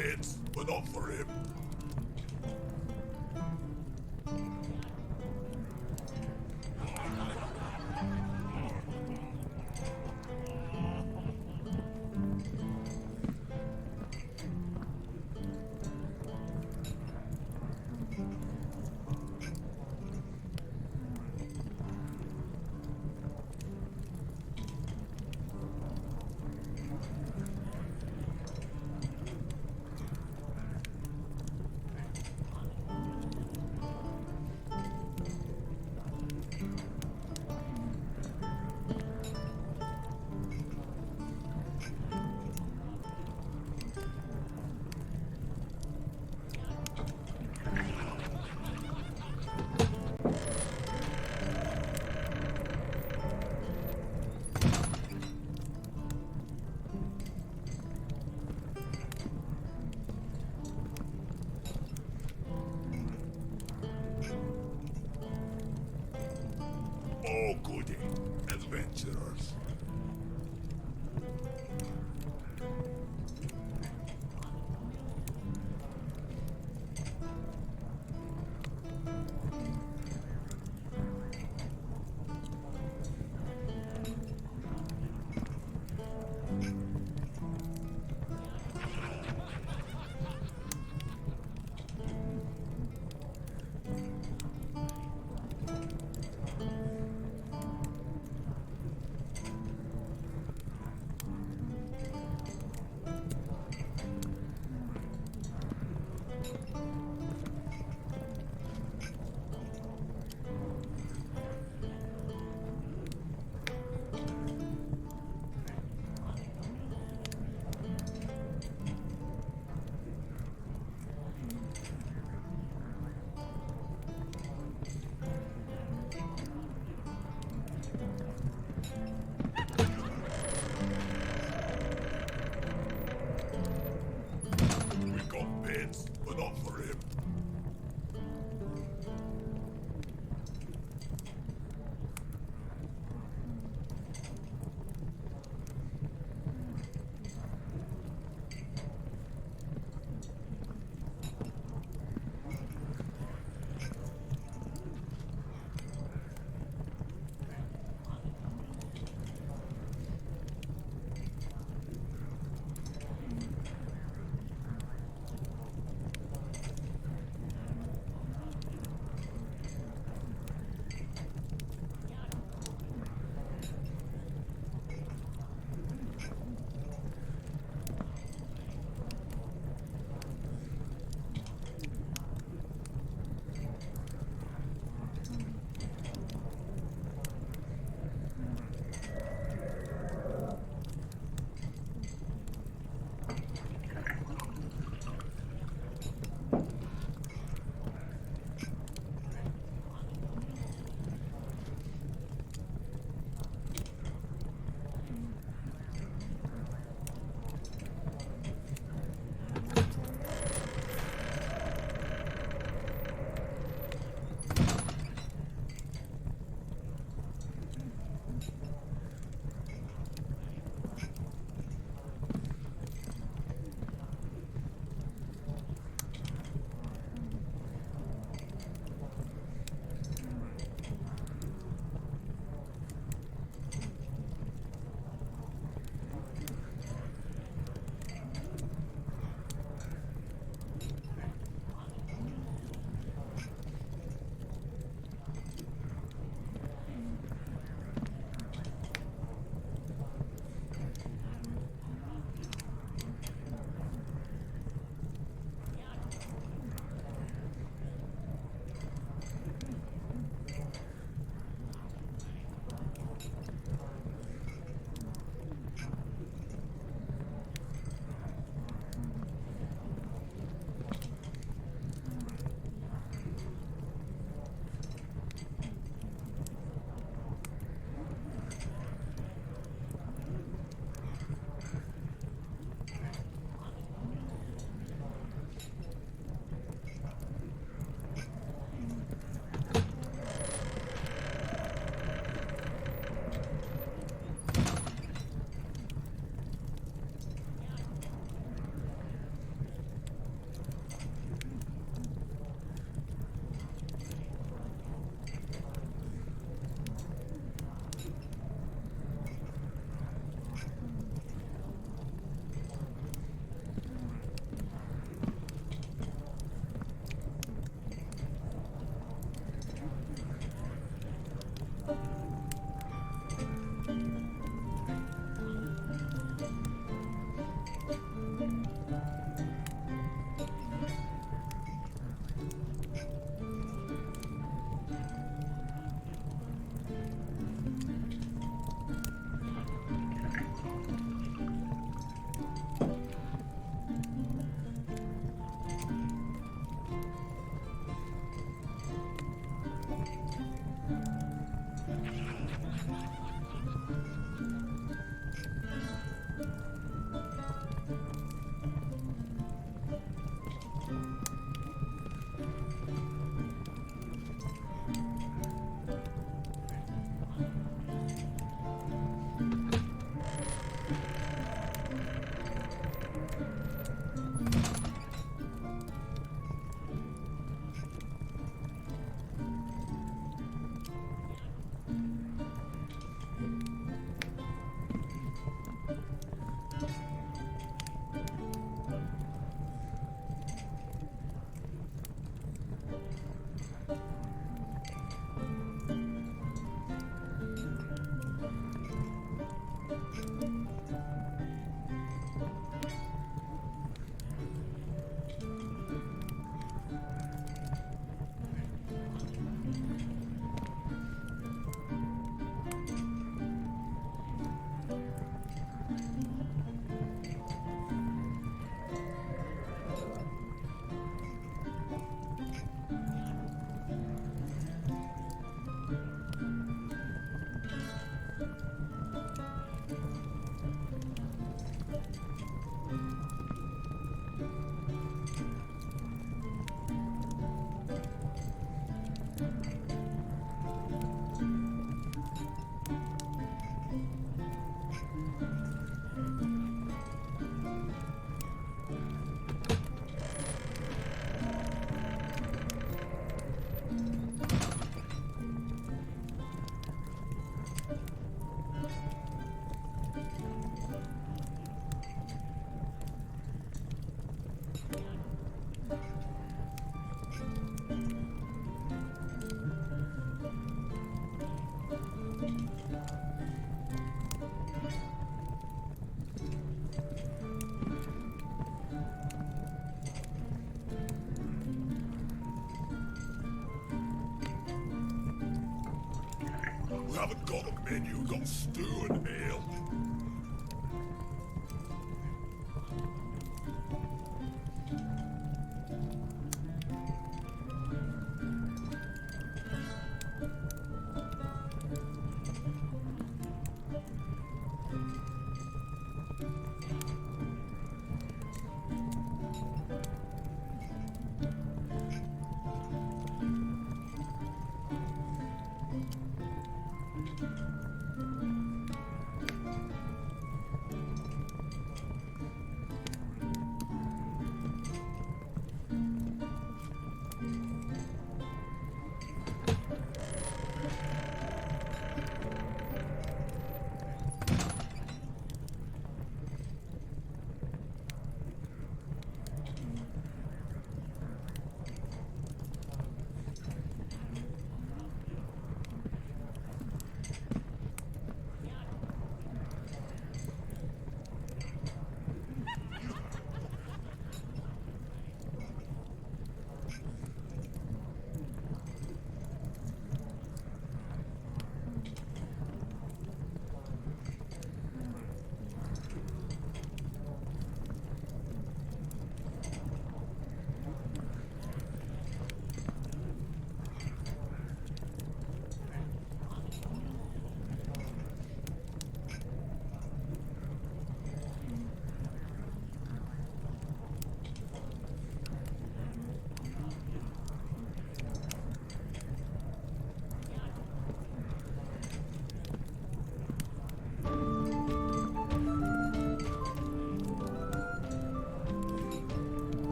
bits, but not for him. Oh, goody. Adventurers. got a menu, got stew and ale.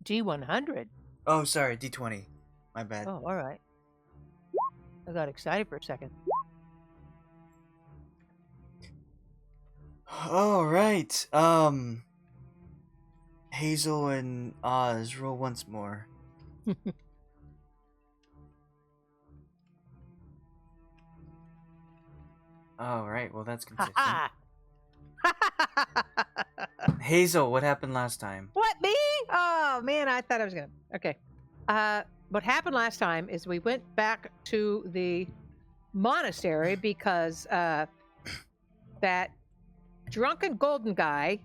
D100. Oh, sorry, D20. My bad. Oh, all right. I got excited for a second. All right. Hazel and Oz, roll once more. All right. Well, that's consistent. Ha Hazel, what happened last time? What, me? Oh, man, I thought I was going to. Okay. What happened last time is we went back to the monastery because that drunken golden guy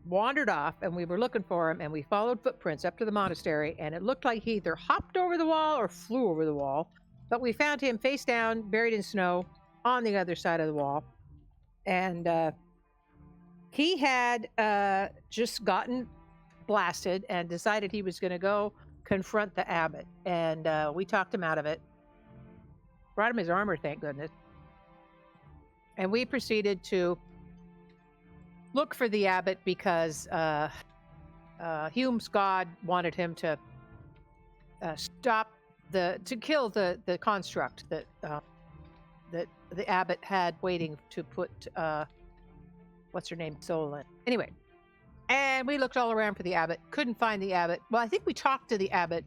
wandered off, and we were looking for him, and we followed footprints up to the monastery, and it looked like he either hopped over the wall or flew over the wall, but we found him face down, buried in snow on the other side of the wall. And he had just gotten blasted and decided he was going to go confront the abbot, and we talked him out of it. Brought him his armor, thank goodness. And we proceeded to look for the abbot because Hume's god wanted him to kill the construct that the abbot had waiting to put what's her name soul in. Anyway, and we looked all around for the abbot, couldn't find the abbot. Well, I think we talked to the abbot,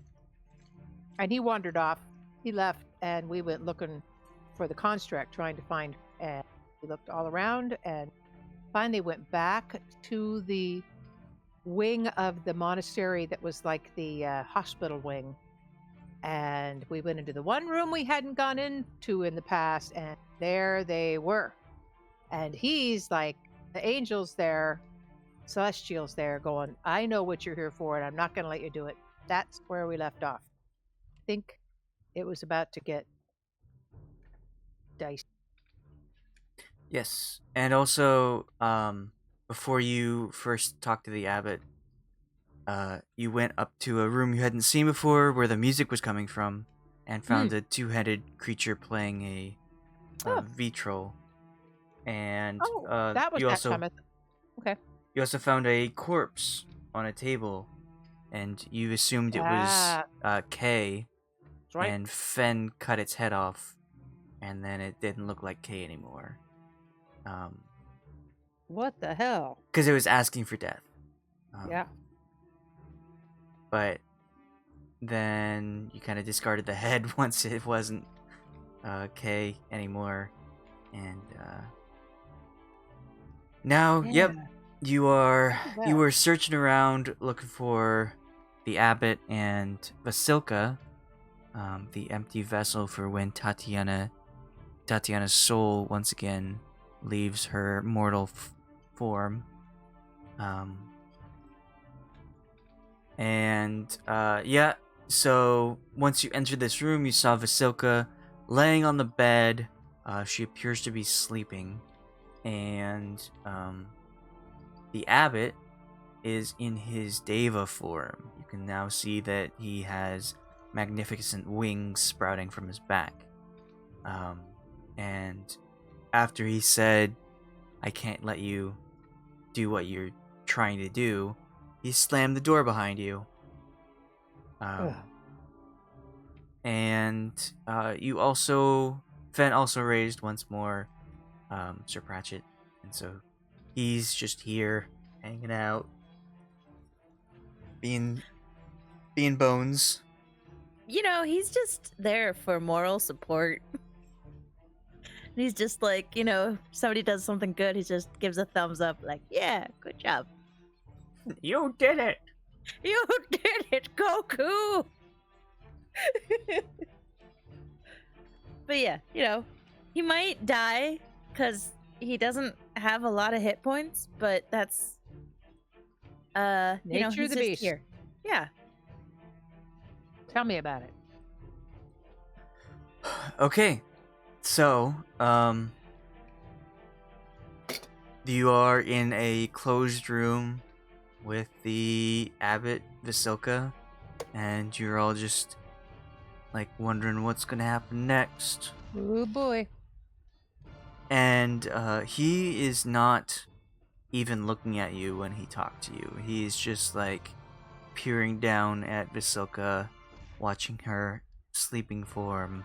and he wandered off. He left, and we went looking for the construct, trying to find. And we looked all around, and finally went back to the wing of the monastery that was like the hospital wing. And we went into the one room we hadn't gone into in the past, and there they were. And he's like, the angels there, celestials there, going, I know what you're here for, and I'm not going to let you do it. That's where we left off. I think it was about to get dicey. Yes, and also, before you first talked to the abbot, you went up to a room you hadn't seen before where the music was coming from, and found a two-headed creature playing a vitrol. And that was you that also time. Okay. you also found a corpse on a table, and you assumed it was Kay, That's right. and Fenn cut its head off, and then it didn't look like Kay anymore. What the hell? Because it was asking for death. Yeah. But then you kind of discarded the head once it wasn't Kay anymore, and now, Yeah. yep, you were searching around looking for the abbot and Vasilka, the empty vessel for when Tatiana's soul once again leaves her mortal form. So once you entered this room, you saw Vasilka laying on the bed. She appears to be sleeping, and the abbot is in his deva form. You can now see that he has magnificent wings sprouting from his back. And after he said, I can't let you do what you're trying to do, he slammed the door behind you. And Fenn also raised once more Sir Pratchett, and so he's just here hanging out, being bones. You know, he's just there for moral support. He's just like, somebody does something good, he just gives a thumbs up, like, yeah, good job. You did it! You did it, Goku! But yeah, he might die because he doesn't have a lot of hit points, but that's Nature he's of the just beast. here. Yeah. Tell me about it. Okay, so you are in a closed room with the abbot, Vasilka, and you're all just like wondering what's gonna happen next. Oh boy. And he is not even looking at you when he talked to you. He's just like peering down at Vasilka, watching her sleeping form,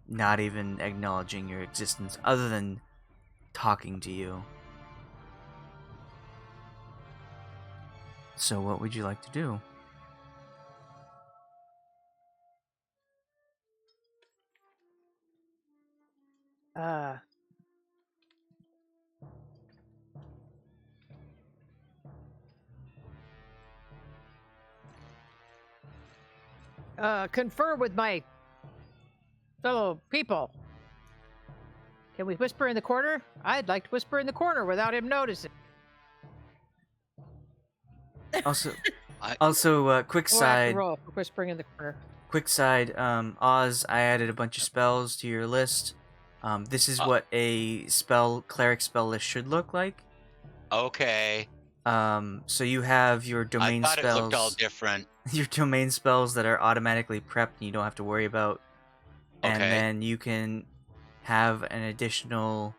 not even acknowledging your existence other than talking to you. So what would you like to do? Confer with my fellow people. Can we whisper in the corner? I'd like to whisper in the corner without him noticing. Also, quick We'll have to side. roll for whispering in the corner. Quick side, Oz, I added a bunch of spells to your list. This is what a cleric spell list should look like. Okay. So you have your I domain thought it looked all spells. different. Your domain spells that are automatically prepped and you don't have to worry about. And Okay. then you can have an additional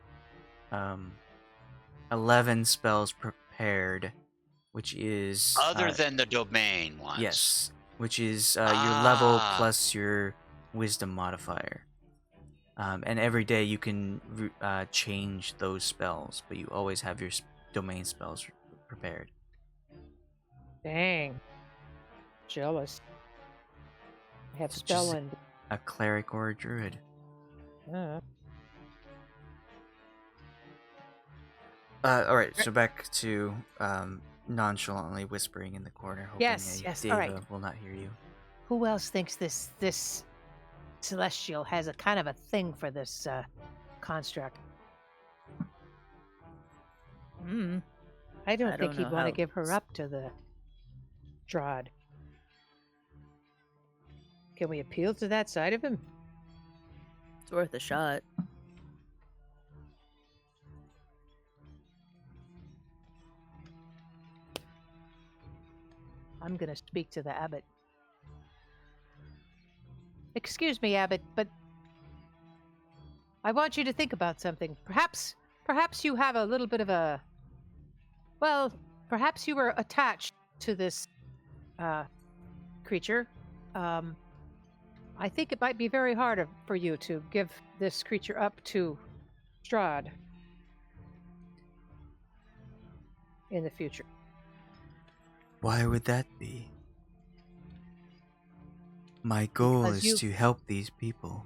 11 spells prepared, which is Other than the domain ones. yes, which is your level Ah. plus your wisdom modifier. And every day you can change those spells, but you always have your domain spells prepared. Dang. Jealous. I have Such spell as and. a cleric or a druid. All right, so back to nonchalantly whispering in the corner, hoping Yes, yes, Deva all right. will not hear you. Who else thinks this celestial has a kind of a thing for this construct? I don't think he'd want to give her up to the Strahd. Can we appeal to that side of him? It's worth a shot. I'm going to speak to the abbot. Excuse me, Abbot, but I want you to think about something. Perhaps you have a little bit of a... Well, perhaps you were attached to this creature. I think it might be very hard for you to give this creature up to Strahd in the future. Why would that be? My goal is to help these people.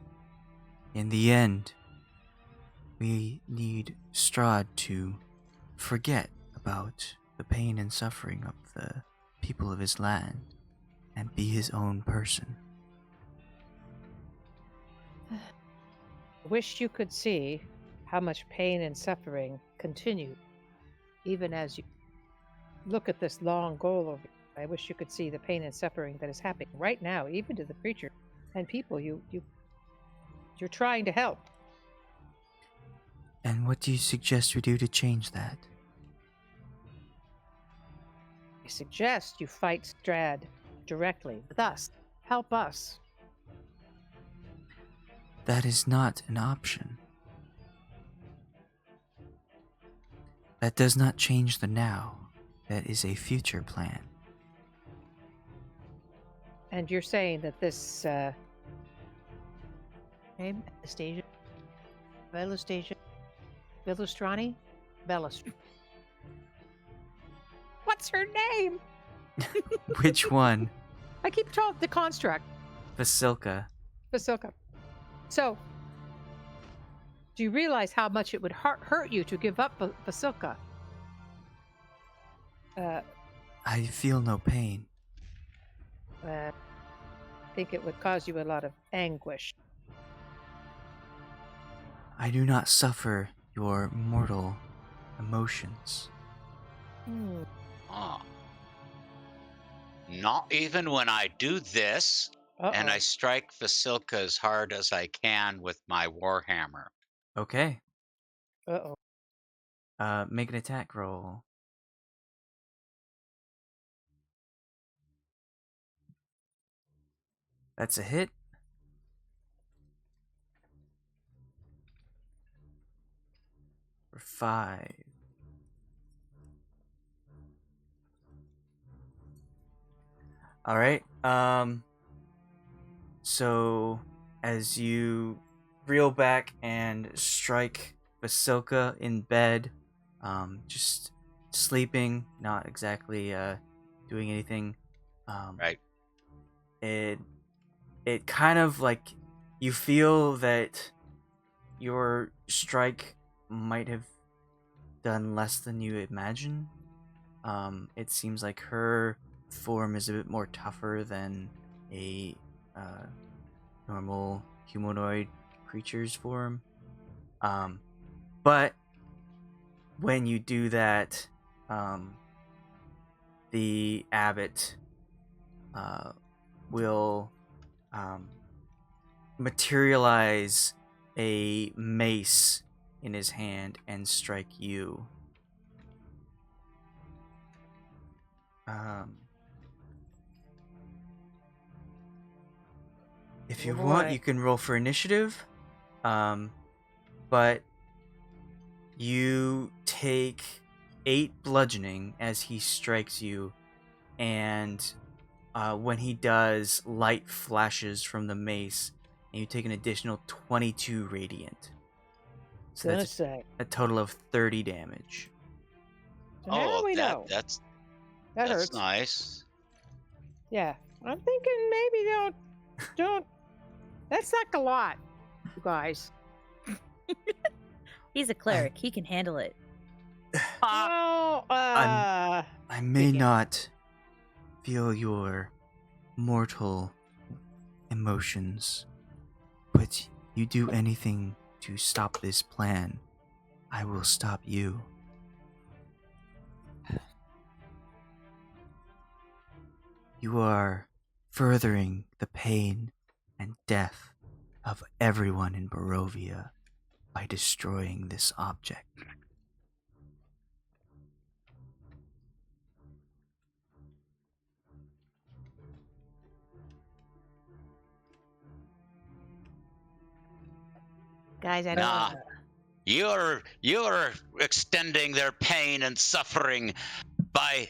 In the end, we need Strahd to forget about the pain and suffering of the people of his land and be his own person. I wish you could see how much pain and suffering continue, even as you look at this long goal over you. I wish you could see the pain and suffering that is happening right now, even to the creature and people you're trying to help. And what do you suggest we do to change that? I suggest you fight Strahd directly with us. Help us. That is not an option. That does not change the now. That is a future plan. And you're saying that this name, Anastasia, Velustrani? What's her name? Which one? I keep told the construct. Vasilka. So, do you realize how much it would hurt you to give up Vasilka? I feel no pain. I think it would cause you a lot of anguish. I do not suffer your mortal emotions. Oh. Not even when I do this, and I strike Vasilka as hard as I can with my warhammer. Okay. Uh-oh. Make an attack roll. That's a hit. For 5. All right. So as you reel back and strike Vasilka in bed, just sleeping, not exactly doing anything. Right. It kind of like you feel that your strike might have done less than you imagine. It seems like her form is a bit more tougher than a normal humanoid creature's form. But when you do that, the abbot will materialize a mace in his hand and strike you. If you want, you can roll for initiative. But you take 8 bludgeoning as he strikes you, and when he does, light flashes from the mace, and you take an additional 22 radiant. So that's a total of 30 damage. So now we know. That's hurts. nice. Yeah, I'm thinking maybe don't. That's not a lot, you guys. He's a cleric. He can handle it. Well, I may not feel your mortal emotions, but you do anything to stop this plan, I will stop you. You are furthering the pain and death of everyone in Barovia by destroying this object. guys, I don't. Nah, you're extending their pain and suffering by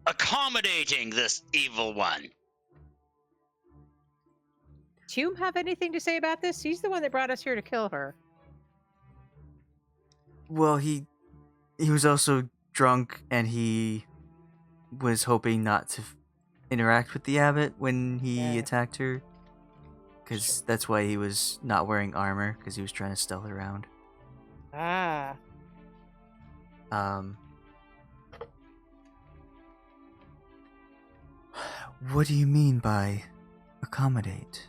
accommodating this evil one. Does Hume have anything to say about this? He's the one that brought us here to kill her. Well, he was also drunk, and he was hoping not to interact with the abbot when he attacked her. Because that's why he was not wearing armor, because he was trying to stealth around. Ah. What do you mean by accommodate?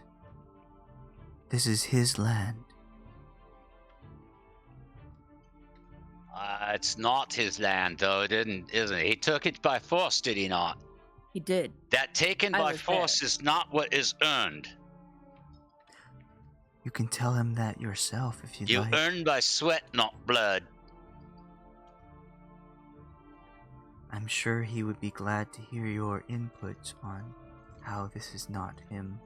This is his land. It's not his land, though, isn't it? He took it by force, did he not? He did. That taken by force is not what is earned. You can tell him that yourself if you'd like. You earn by sweat, not blood. I'm sure he would be glad to hear your input on how this is not him.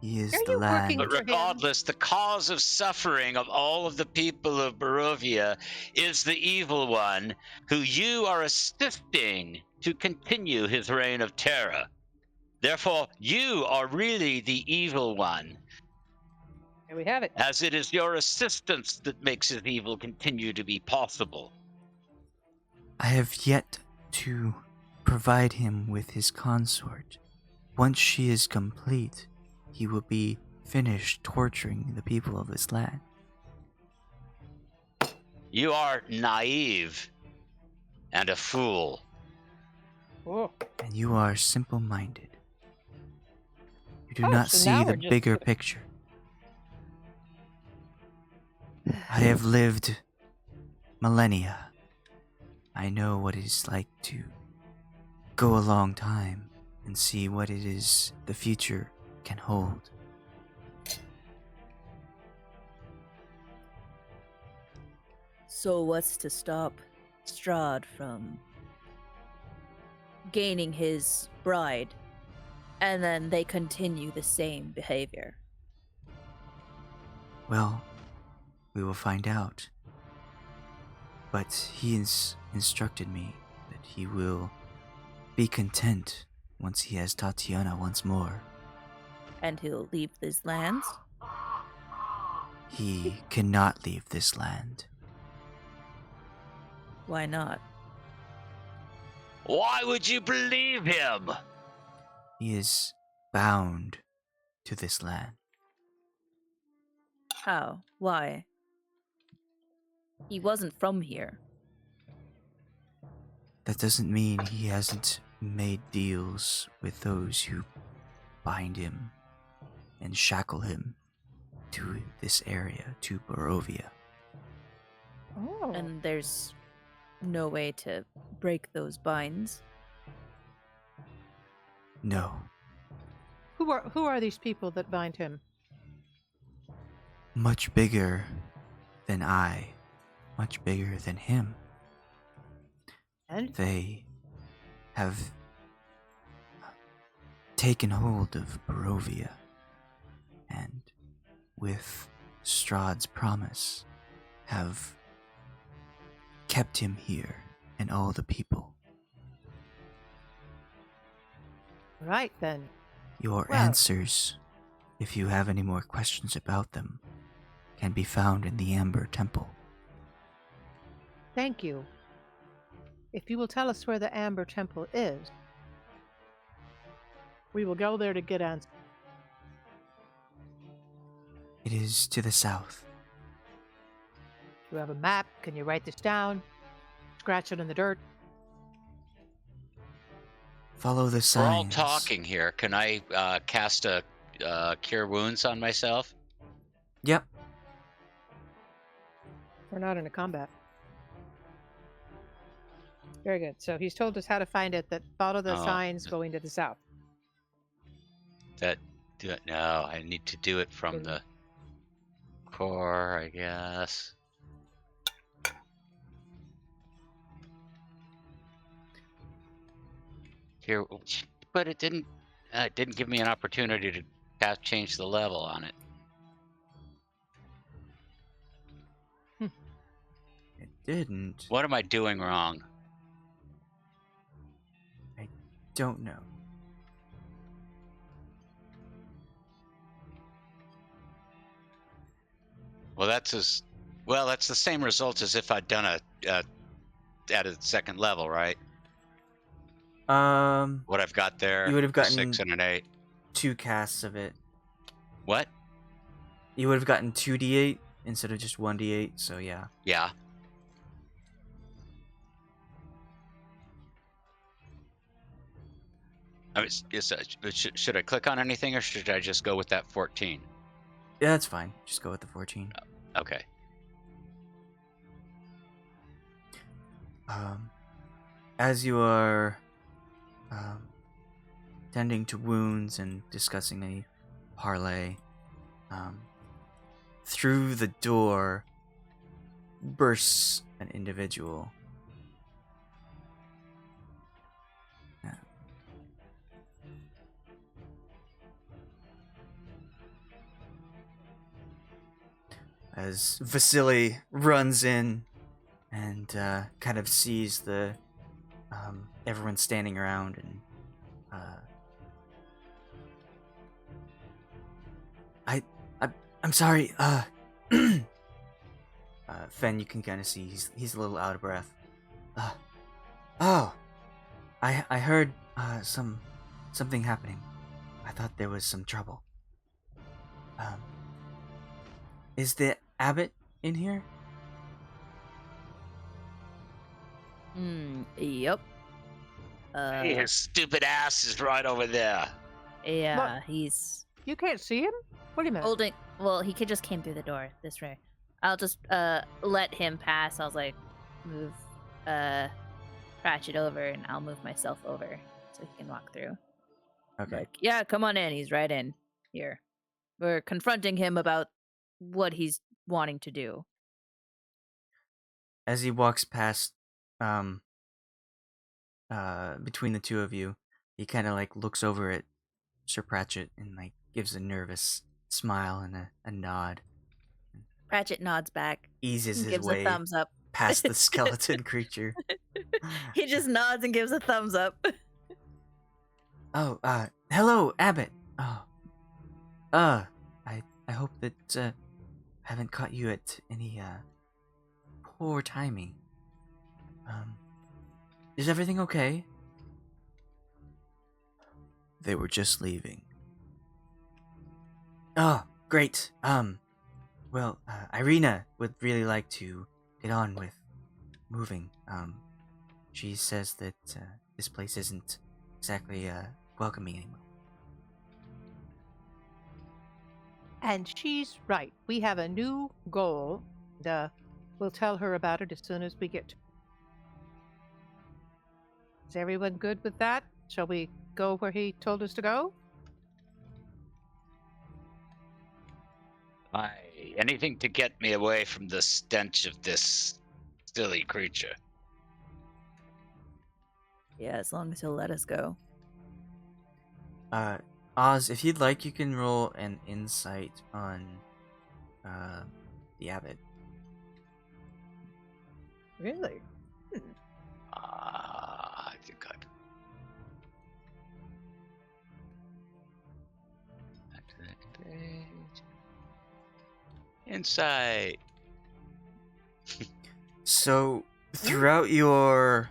He is the land. But regardless, the cause of suffering of all of the people of Barovia is the evil one, who you are assisting to continue his reign of terror. Therefore, you are really the evil one. Here we have it. As it is your assistance that makes his evil continue to be possible. I have yet to provide him with his consort. Once she is complete, he will be finished torturing the people of this land. You are naive and a fool. Oh. And you are simple-minded. You do not see the bigger picture. I have lived millennia. I know what it is like to go a long time and see what it is the future can hold. So what's to stop Strahd from gaining his bride, and then they continue the same behavior? Well, we will find out. But he has instructed me that he will be content once he has Tatiana once more. And he'll leave these lands? He cannot leave this land. Why not? Why would you believe him? He is bound to this land. How? Why? He wasn't from here. That doesn't mean he hasn't made deals with those who bind him and shackle him to this area, to Barovia. Oh. And there's no way to break those binds? No. Who are these people that bind him? Much bigger than I. Much bigger than him. And They have taken hold of Barovia, and with Strahd's promise, have kept him here and all the people. right then. Your Well- answers, if you have any more questions about them, can be found in the Amber Temple. Thank you. If you will tell us where the Amber Temple is, we will go there to get answers. It is to the south. Do you have a map? Can you write this down? Scratch it in the dirt? Follow the We're all signs. talking here. Can I cast a Cure Wounds on myself? Yep. We're not in a combat. Very good. So he's told us how to find it, that follow the Oh. signs going to the south. No, I need to do it from the core, I guess. Here, but it didn't give me an opportunity to change the level on it. It didn't. What am I doing wrong? Don't know. Well, that's the same result as if I'd done at a second level, right? What I've got there. You would have a gotten 6 and an 8. 2 casts of it. What? You would have gotten 2d8 instead of just 1d8, so yeah. Yeah. I mean, should I click on anything, or should I just go with that 14? Yeah, that's fine. Just go with the 14. Okay. As you are tending to wounds and discussing a parlay, through the door bursts an individual. As Vasily runs in and kind of sees the everyone standing around, and I'm sorry. Fenn, you can kind of see he's a little out of breath. I heard something happening. I thought there was some trouble. Is the Abbot in here? Yep. Hey, his stupid ass is right over there. Yeah, he's You can't see him? Wait a minute. holding. Well, just came through the door this way. I'll just let him pass. I was like, move Pratchett over, and I'll move myself over so he can walk through. Okay. Like, yeah, come on in. He's right in here. We're confronting him about what he's wanting to do. As he walks past between the two of you, he kind of like looks over at Sir Pratchett and like gives a nervous smile and a nod. Pratchett nods back. Eases And his gives way a thumbs up. past the skeleton creature. He just nods and gives a thumbs up. Oh, hello, Abbot. I hope that I haven't caught you at any poor timing. Is everything okay? They were just leaving. Oh, great. Well, Ireena would really like to get on with moving. She says that this place isn't exactly welcoming anymore. And she's right. We have a new goal. We'll tell her about it as soon as we get to it. Is everyone good with that? Shall we go where he told us to go? Anything to get me away from the stench of this silly creature. Yeah, as long as he'll let us go. Oz, if you'd like, you can roll an insight on the Abbot. Really? I think I'd. Back to that page. Insight. So, throughout your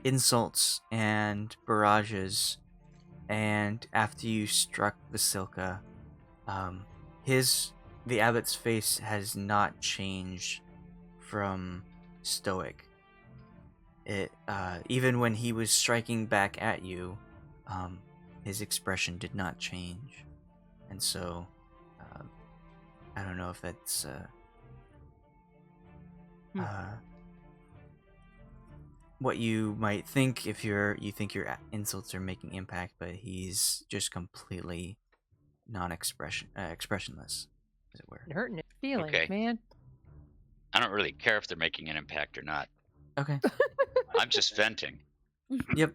insults and barrages, and after you struck Vasilka, the Abbot's face has not changed from stoic. It even when he was striking back at you, his expression did not change, and so I don't know if that's what you might think if you think your insults are making impact, but he's just completely expressionless, as it were. Hurting his feelings, Okay. man. I don't really care if they're making an impact or not. Okay. I'm just venting. Yep.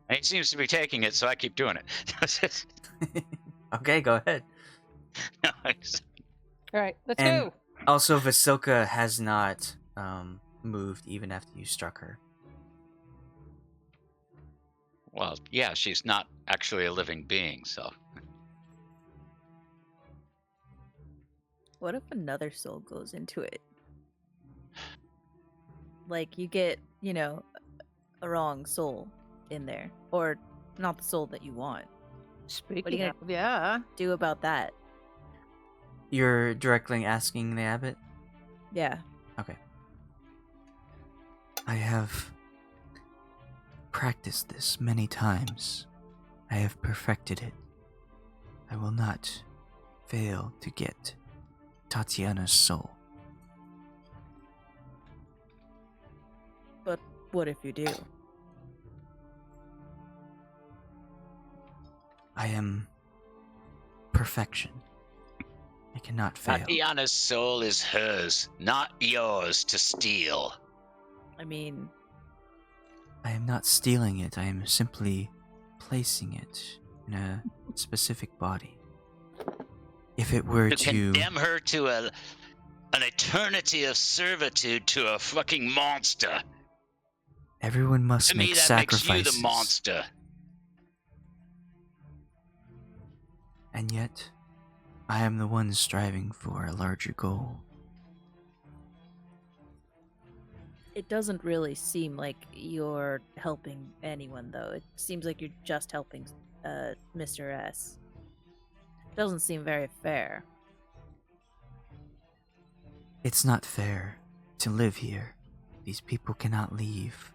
And he seems to be taking it, so I keep doing it. Okay, go ahead. No, it's- All right, let's And- go. Also, Vasilka has not moved even after you struck her. well, yeah, she's not actually a living being, so. What if another soul goes into it? Like, you get, a wrong soul in there. Or not the soul that you want. Speaking gonna- of, yeah. Do about that. You're directly asking the Abbot? Yeah. Okay. I have practiced this many times. I have perfected it. I will not fail to get Tatiana's soul. But what if you do? I am perfection. I cannot fail. Tatiana's soul is hers, not yours to steal. I mean, I am not stealing it. I am simply placing it in a specific body. If it were To to... condemn her to an eternity of servitude to a fucking monster. Everyone must To me, make that sacrifices. makes you the monster. And yet, I am the one striving for a larger goal. it doesn't really seem like you're helping anyone, though. It seems like you're just helping Mr. S. Doesn't seem very fair. It's not fair to live here. These people cannot leave.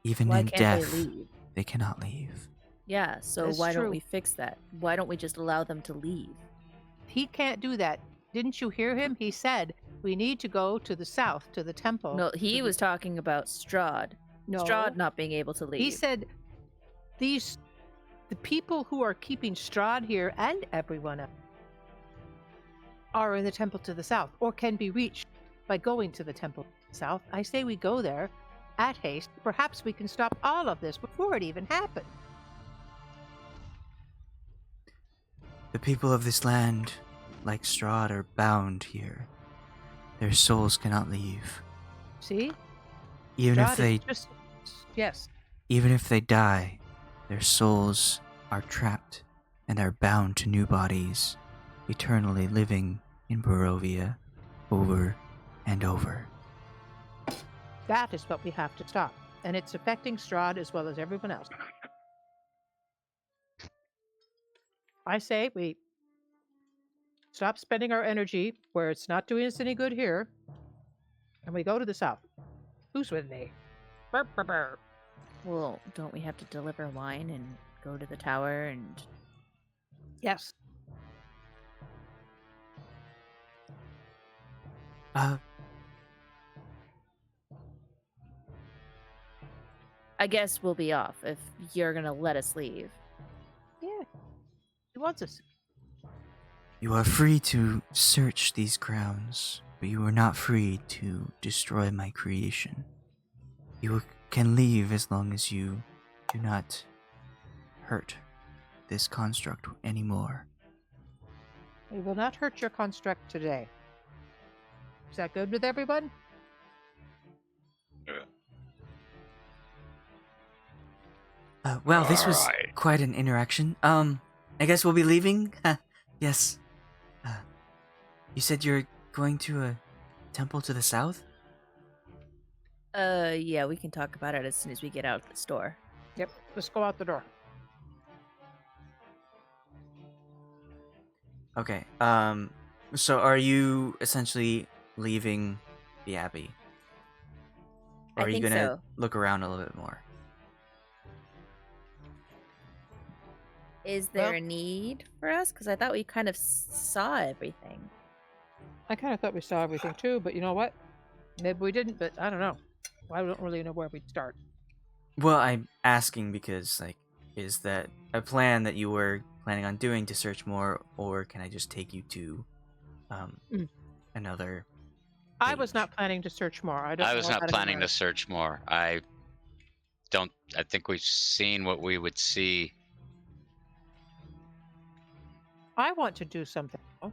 Even Why in can't death, they leave? they cannot leave. Yeah, so That's why true. don't we fix that? Why don't we just allow them to leave? He can't do that. Didn't you hear him? He said we need to go to the south, to the temple. No, he to was talking about Strahd. no. Strahd not being able to leave. He said the people who are keeping Strahd here and everyone else are in the temple to the south, or can be reached by going to the temple to the south. I say we go there at haste. Perhaps we can stop all of this before it even happened. The people of this land, like Strahd, are bound here. Their souls cannot leave. See? Even Strahd if they is just yes. Even if they die, their souls are trapped and are bound to new bodies, eternally living in Barovia over and over. That is what we have to stop. And it's affecting Strahd as well as everyone else. I say we stop spending our energy where it's not doing us any good here, and we go to the south. Who's with me? Burr, burr, burr. Well, don't we have to deliver wine and go to the tower and... Yes. I guess we'll be off if you're gonna let us leave. Yeah. He wants us. You are free to search these grounds, but you are not free to destroy my creation. You can leave as long as you do not hurt this construct anymore. We will not hurt your construct today. Is that good with everyone? Well, this was Alright. quite an interaction. I guess we'll be leaving? Yes. You said you're going to a temple to the south? Yeah, we can talk about it as soon as we get out of the store. Yep. Let's go out the door. Okay. So are you essentially leaving the abbey? Or I are you think gonna so. look around a little bit more? Is there Well- a need for us? Because I thought we kind of saw everything. I kind of thought we saw everything too, but you know what? Maybe we didn't, but I don't know. I don't really know where we'd start. Well, I'm asking because, like, is that a plan that you were planning on doing to search more, or can I just take you to another I was page? not planning to search more. I don't. I was know not about planning anyone to else. search more. I think we've seen what we would see. I want to do something. though.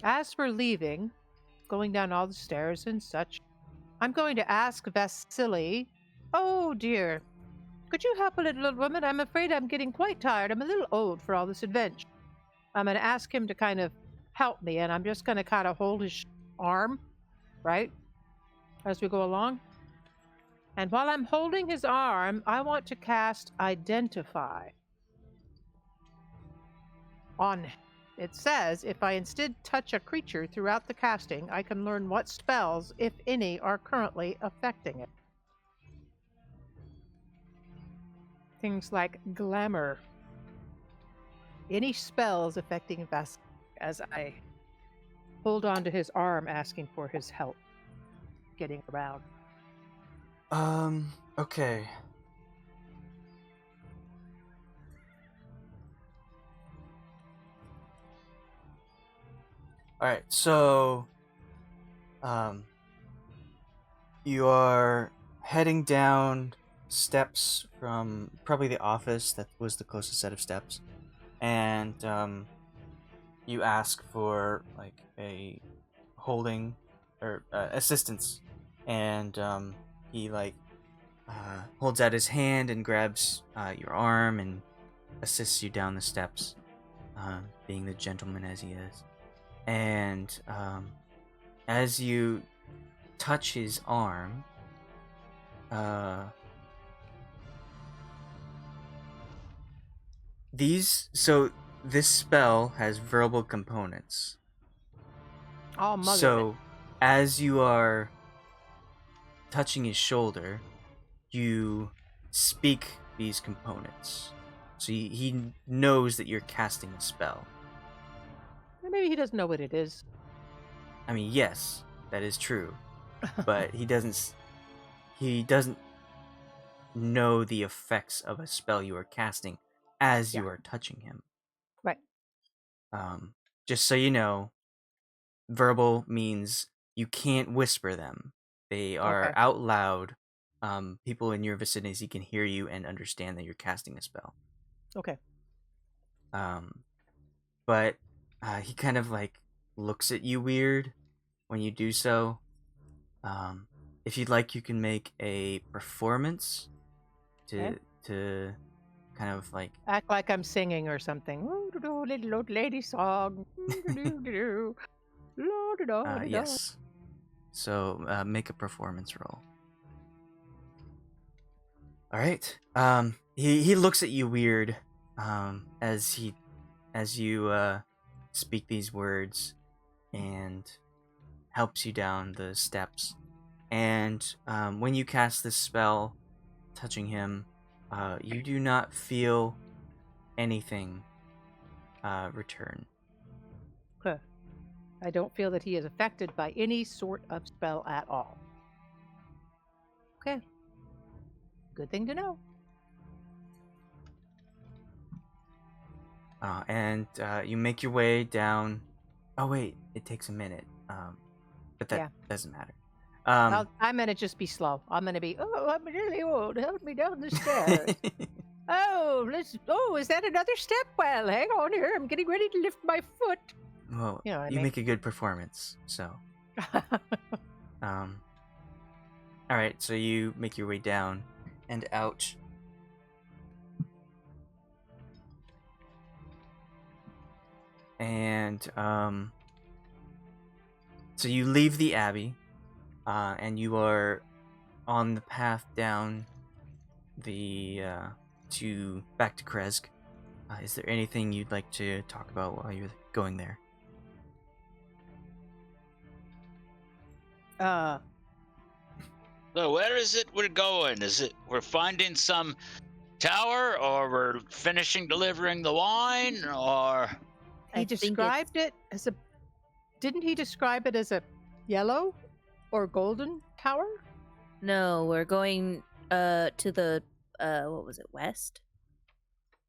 As for leaving, going down all the stairs and such, I'm going to ask Vasily. Oh dear. Could you help a little old woman? I'm afraid I'm getting quite tired. I'm a little old for all this adventure. I'm going to ask him to kind of help me, and I'm just going to kind of hold his arm, right, as we go along. And while I'm holding his arm, I want to cast Identify on. It says if I instead touch a creature throughout the casting, I can learn what spells, if any, are currently affecting it. Things like glamour. Any spells affecting Vas as I hold on to his arm, asking for his help getting around. Okay. Alright, so you are heading down steps from probably the office that was the closest set of steps, and you ask for like a holding or assistance, and he like holds out his hand and grabs your arm and assists you down the steps, being the gentleman as he is. And as you touch his arm, this spell has verbal components. Oh, mother. So, as you are touching his shoulder, you speak these components. So he knows that you're casting a spell. Maybe he doesn't know what it is. I mean, yes, that is true, but he doesn't know the effects of a spell you are casting as you are touching him. Right. Just so you know, verbal means you can't whisper them. They are Okay. out loud. People in your vicinity can hear you and understand that you're casting a spell. Okay. But he kind of like looks at you weird when you do so. If you'd like, you can make a performance to kind of like Act like I'm singing or something. Little old lady song. yes. So make a performance roll. All right. He looks at you weird as you speak these words and helps you down the steps. And when you cast this spell, touching him, you do not feel anything return. Okay. I don't feel that he is affected by any sort of spell at all. Okay. Good thing to know. And you make your way down. Oh wait, it takes a minute. But that Yeah. doesn't matter. I'm gonna just be slow. I'm gonna be. Oh, I'm really old. Help me down the stairs. Oh, is that another step? Well, hang on here. I'm getting ready to lift my foot. Well, You know what I you mean? make a good performance, so. All right, so you make your way down and out. And so you leave the abbey, and you are on the path down the back to Krezk. Is there anything you'd like to talk about while you're going there? So where is it we're going? Is it we're finding some tower, or we're finishing delivering the wine, or He I think described it as a. Didn't he describe it as a yellow or golden tower? No, we're going to the what was it, west?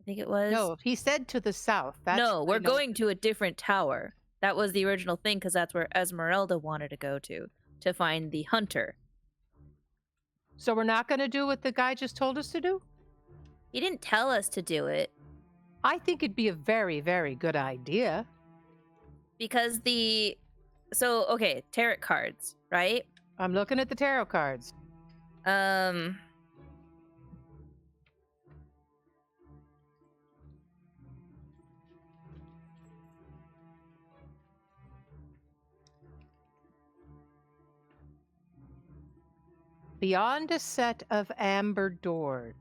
I think it was. No, he said to the south. No, I we're know. going to a different tower. That was the original thing because that's where Esmeralda wanted to go to find the hunter. So we're not going to do what the guy just told us to do? He didn't tell us to do it I think it'd be a very, very good idea. because okay, tarot cards, right? I'm looking at the tarot cards. Beyond a set of amber doors.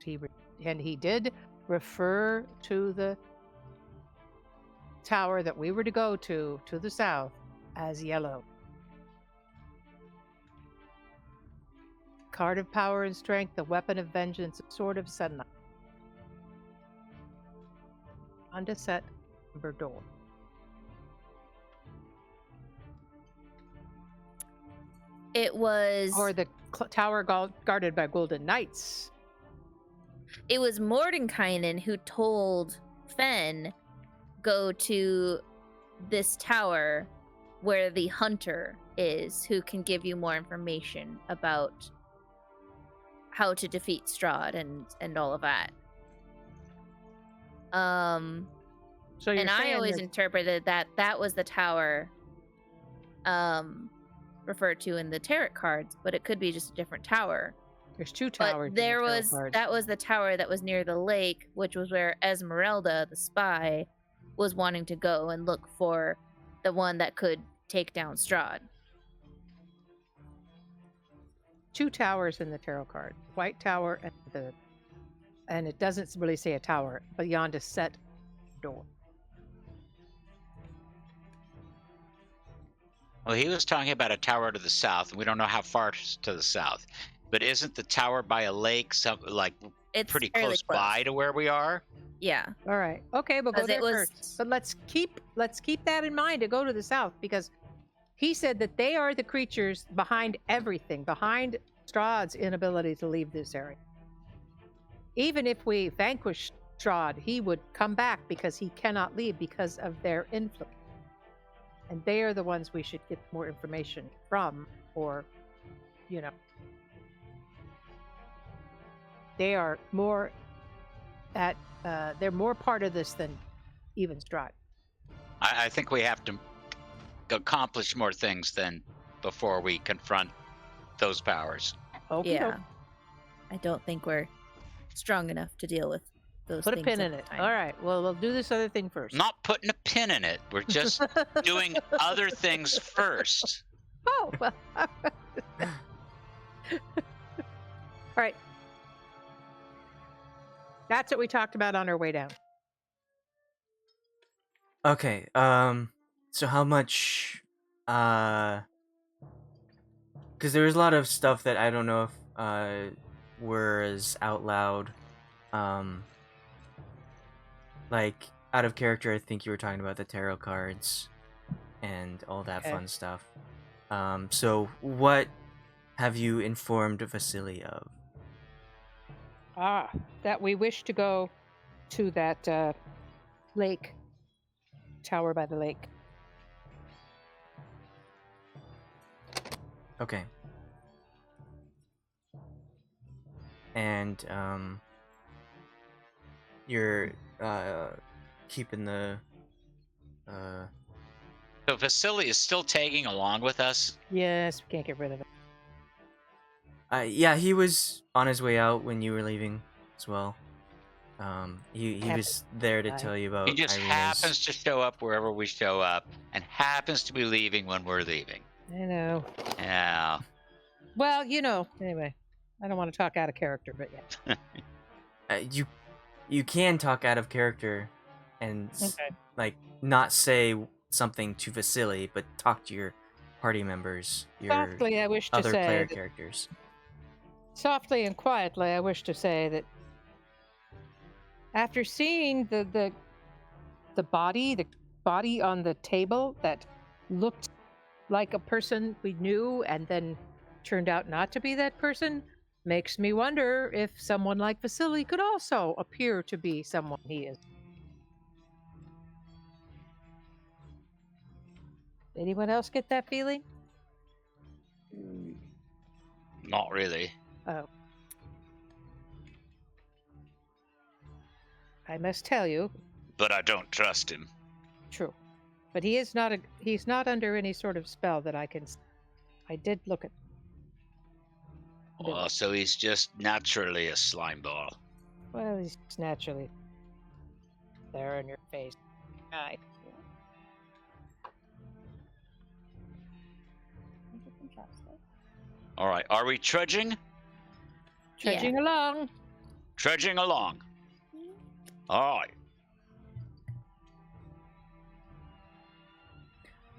He did refer to the tower that we were to go to the south, as yellow. Card of power and strength, the weapon of vengeance, sword of sunlight. On a set amber door. It was Or the tower guarded by golden knights. it was Mordenkainen who told Fenn go to this tower where the hunter is, who can give you more information about how to defeat Strahd and all of that. So you're And I saying always that- interpreted that was the tower referred to in the tarot cards, but it could be just a different tower. there's two towers. But in the tarot cards. that was the tower that was near the lake, which was where Esmeralda, the spy, was wanting to go and look for the one that could take down Strahd. two towers in the tarot card. White tower and it doesn't really say a tower, beyond a set door. well, he was talking about a tower to the south, and we don't know how far to the south. But isn't the tower by a lake, It's pretty fairly close by to where we are? Yeah. All right. Okay, we'll go 'Cause there it was- first. But let's keep that in mind to go to the south, because he said that they are the creatures behind everything, behind Strahd's inability to leave this area. Even if we vanquish Strahd, he would come back because he cannot leave because of their influence. And they are the ones we should get more information from, or, they are more they're more part of this than even Strahd. I think we have to accomplish more things than before we confront those powers. Okay. Yeah. I don't think we're strong enough to deal with those Put a things pin at in the it. time. All right. Well, we'll do this other thing first. Not putting a pin in it. We're just doing other things first. Oh, well. All right. That's what we talked about on our way down. Okay, so how much, because there was a lot of stuff that I don't know if, was out loud, like, out of character, I think you were talking about the tarot cards and all that Okay. fun stuff. So what have you informed Vasily of? That we wish to go to that lake, tower by the lake. Okay. and you're keeping the So Vasily is still tagging along with us. Yes, we can't get rid of it. yeah, he was on his way out when you were leaving as well. He Happy was there to guy. tell you about He just Ireena's. happens to show up wherever we show up, and happens to be leaving when we're leaving. I know. Yeah. Well, anyway, I don't want to talk out of character, but yeah. You can talk out of character and Okay. like not say something to Vasily, but talk to your party members, your Softly, I wish to other say player that, characters. softly and quietly, I wish to say that after seeing the body on the table that looked like a person we knew and then turned out not to be that person, makes me wonder if someone like Vasily could also appear to be someone he is. Anyone else get that feeling? Not really. Oh. I must tell you, But I don't trust him. true. But he's not under any sort of spell that I can. I did look at. Oh, so he's just naturally a slime ball. Well, he's naturally there in your face. Aye. All right, are we trudging? Trudging along. Trudging along. All right.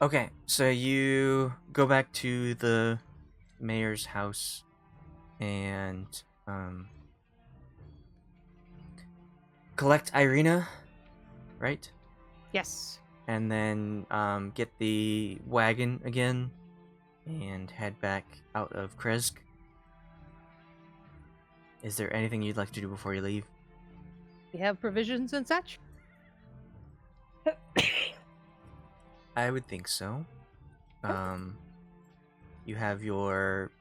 Okay, so you go back to the mayor's house and collect Ireena, right? Yes. And then get the wagon again and head back out of Krezk. Is there anything you'd like to do before you leave? You have provisions and such. I would think so. You have your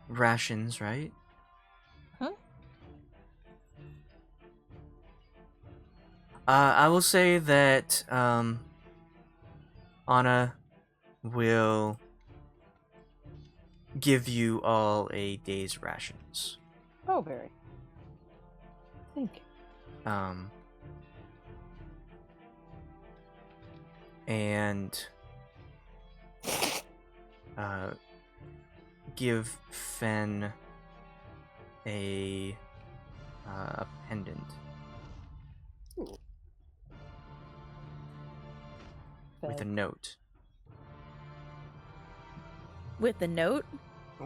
rations, right? Huh? I will say that Anna will give you all a day's rations. Oh, very. Thank you. And give Fenn a pendant. Ooh. With a note. With a note?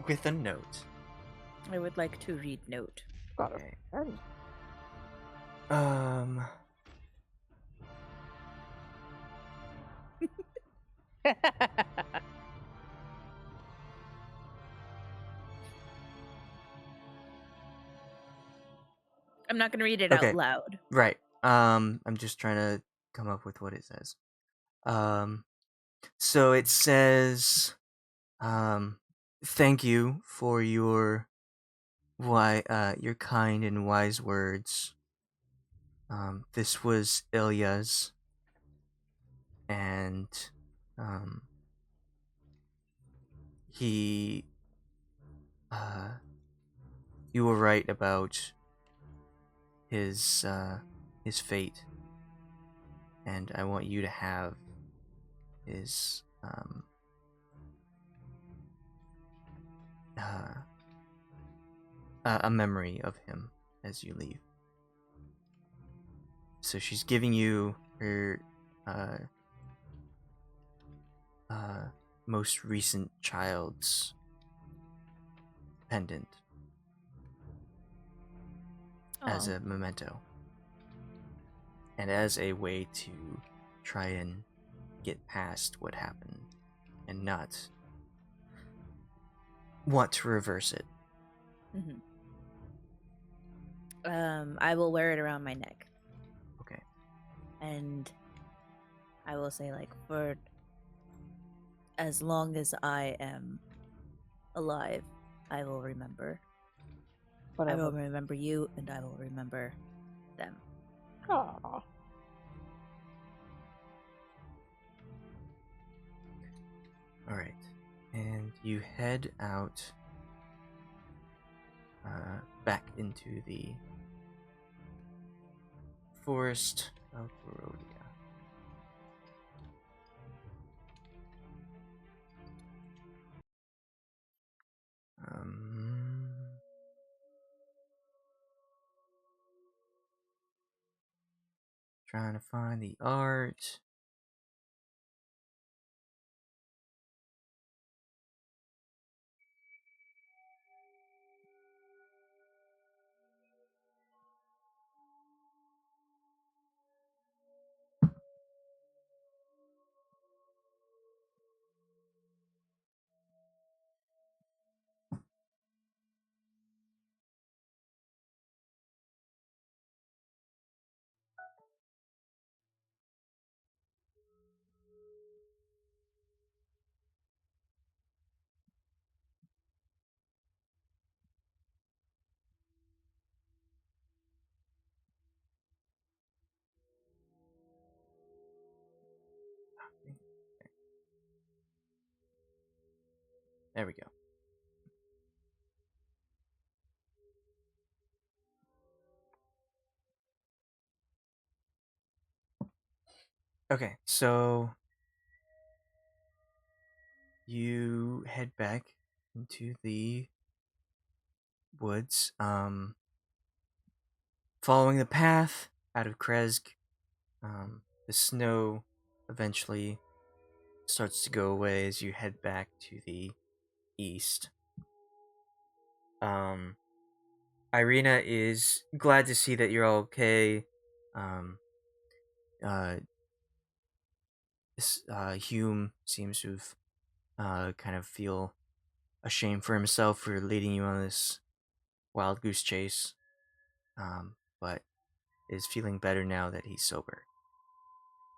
With a note. I would like to read note. Got Okay. it. I'm not going to read it Okay. out loud. Right. I'm just trying to come up with what it says. So it says, thank you for your kind and wise words. This was Ilya's, and he, you were right about his fate, and I want you to have his a memory of him as you leave. So she's giving you her most recent child's pendant as Aw. a memento, and as a way to try and get past what happened and not want to reverse it. Mhm. I will wear it around my neck. Okay. And I will say, like, for as long as I am alive, I will remember I Whatever. will remember you, and I will remember them. Aw. All right, and you head out back into the forest of Barovia. Trying to find the art. There we go. Okay, so you head back into the woods, following the path out of Krezk. The snow eventually starts to go away as you head back to the east. Ireena is glad to see that you're all okay. Uh, Hume seems to have kind of feel ashamed for himself for leading you on this wild goose chase, but is feeling better now that he's sober.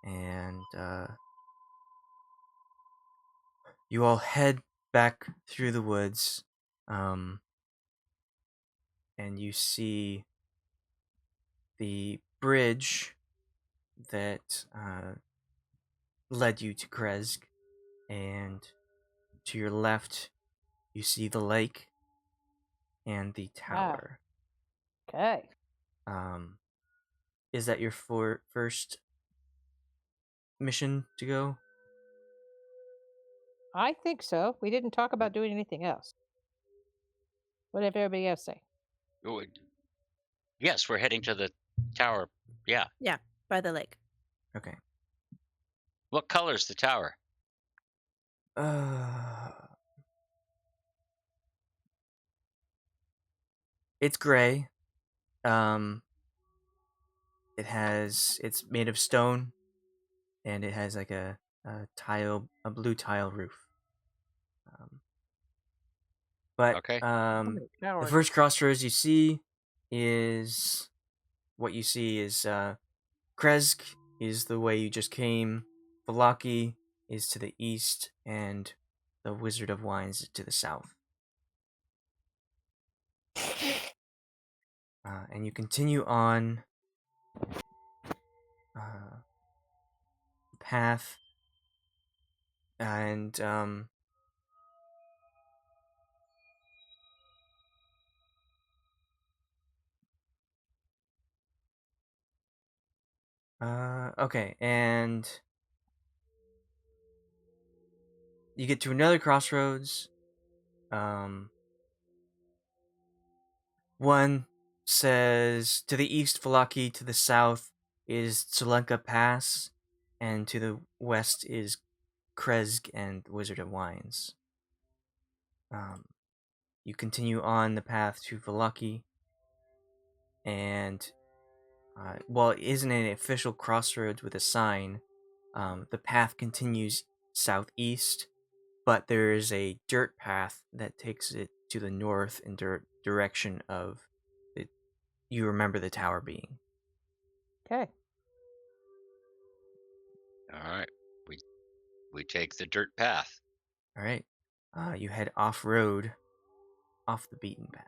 And you all head back through the woods, and you see the bridge that led you to Krezk, and to your left, you see the lake and the tower. Okay. Is that your first mission to go? I think so. We didn't talk about doing anything else. What did everybody else say? Oh, yes, we're heading to the tower. Yeah. Yeah, by the lake. Okay. What color's the tower? It's gray. It's made of stone, and it has like a blue tile roof. But Okay. the Towers. first crossroads you see is Krezk is the way you just came. Valaki is to the east, and the Wizard of Wines is to the south. And you continue on path, and okay, and you get to another crossroads. One says to the east Valaki, to the south is Tsulenka Pass, and to the west is Krezk and Wizard of Wines. You continue on the path to Valaki, and while it isn't an official crossroads with a sign, the path continues southeast, but there is a dirt path that takes it to the north in direction of you remember the tower being. Okay. All right. We take the dirt path. All right. You head off road, off the beaten path.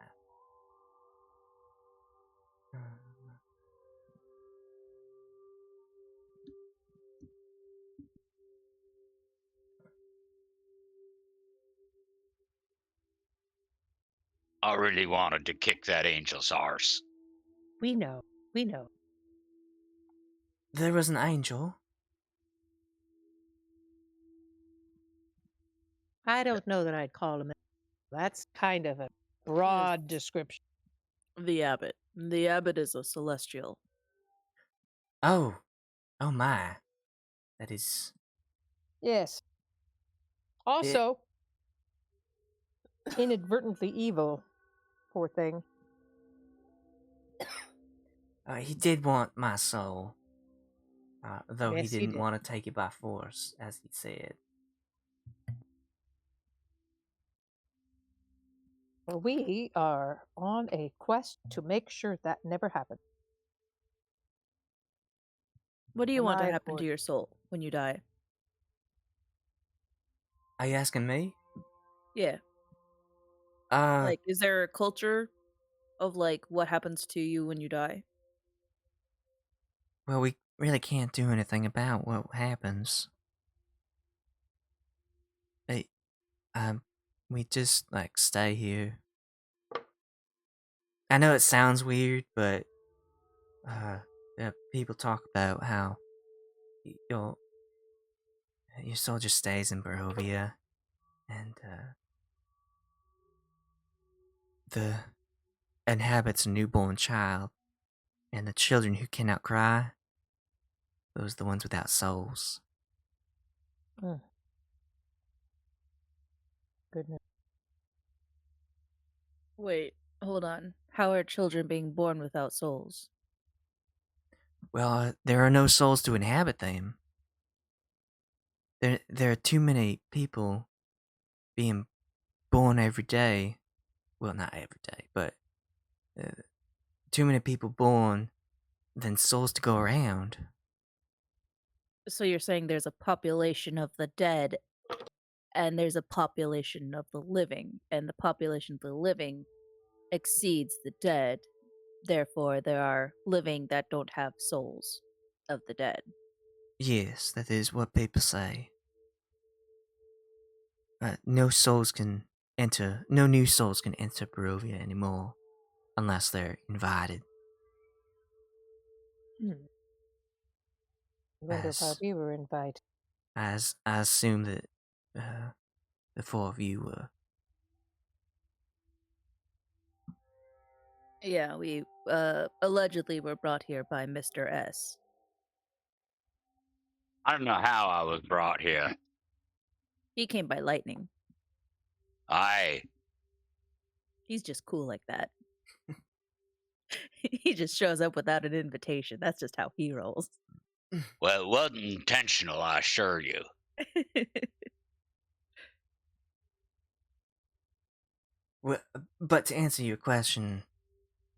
I really wanted to kick that angel's arse. We know. We know. There was an angel. I don't know that I'd call him. That's kind of a broad description. The Abbot. The Abbot is a celestial. Oh, oh my. That is. Yes. Also, inadvertently evil. Poor thing. He did want my soul. Though Yes, he he didn't did. want to take it by force, as he said. Well, we are on a quest to make sure that never happens. What do you want to My happen lord. to your soul when you die? Are you asking me? Yeah. Like, is there a culture of like what happens to you when you die? Well, we really can't do anything about what happens. Hey, we just like stay here. I know it sounds weird, but people talk about how your soul just stays in Barovia, and the inhabits a newborn child, and the children who cannot cry, those are the ones without souls. Goodness. Wait, hold on. How are children being born without souls? Well, there are no souls to inhabit them. There are too many people being born every day. Well, not every day, but too many people born than souls to go around. So you're saying there's a population of the dead and there's a population of the living, and the population of the living exceeds the dead. Therefore, there are living that don't have souls of the dead. Yes, that is what people say. No souls can enter. No new souls can enter Barovia anymore, unless they're invited. I wonder if As we were invited. as I assume that the four of you were. Yeah, we allegedly were brought here by Mr. S. I don't know how I was brought here. He came by lightning. Aye. He's just cool like that. He just shows up without an invitation. That's just how he rolls. Well, it wasn't intentional, I assure you. Well, but to answer your question,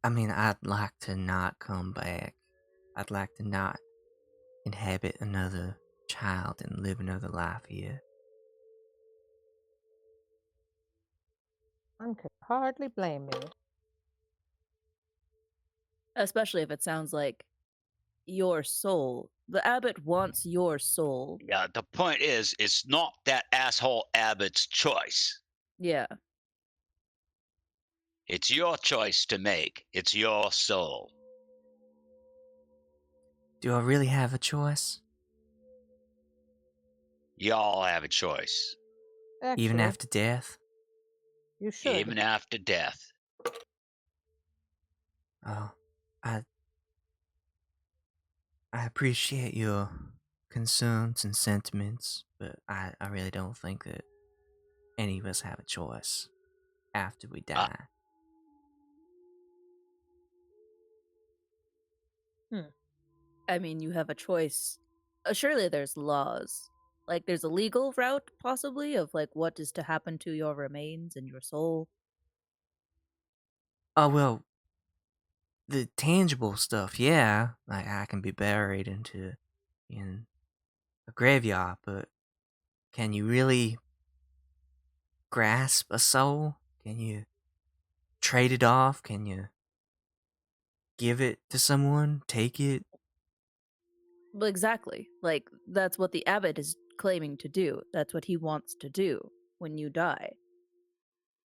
I mean, I'd like to not come back. I'd like to not inhabit another child and live another life here. One could hardly blame me. Especially if it sounds like your soul. The Abbot wants your soul. Yeah, the point is, it's not that asshole Abbot's choice. Yeah. It's your choice to make. It's your soul. Do I really have a choice? Y'all have a choice. Actually, Even after death? you should. Even after death. Oh, I appreciate your concerns and sentiments, but I really don't think that any of us have a choice after we die. I mean, you have a choice. Surely there's laws. Like, there's a legal route, possibly, of like what is to happen to your remains and your soul. Oh, well, the tangible stuff, yeah. Like, I can be buried in a graveyard, but can you really grasp a soul? Can you trade it off? Can you give it to someone? Take it? Well, exactly. Like, that's what the Abbot is claiming to do. That's what he wants to do when you die.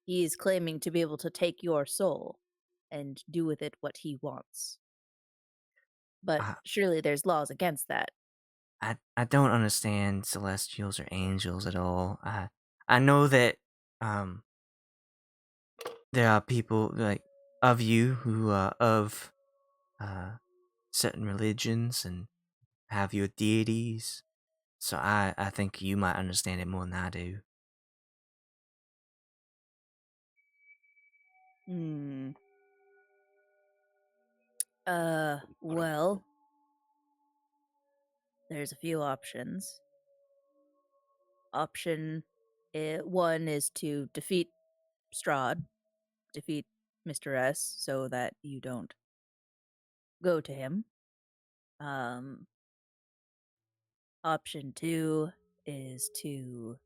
He is claiming to be able to take your soul and do with it what he wants. But Uh, surely there's laws against that. I don't understand celestials or angels at all. I know that um there are people like of you who are of certain religions and have your deities. So I think you might understand it more than I do. Hmm. Well, there's a few options. Option one is to defeat Strahd, defeat Mr. S, so that you don't go to him. Option two is to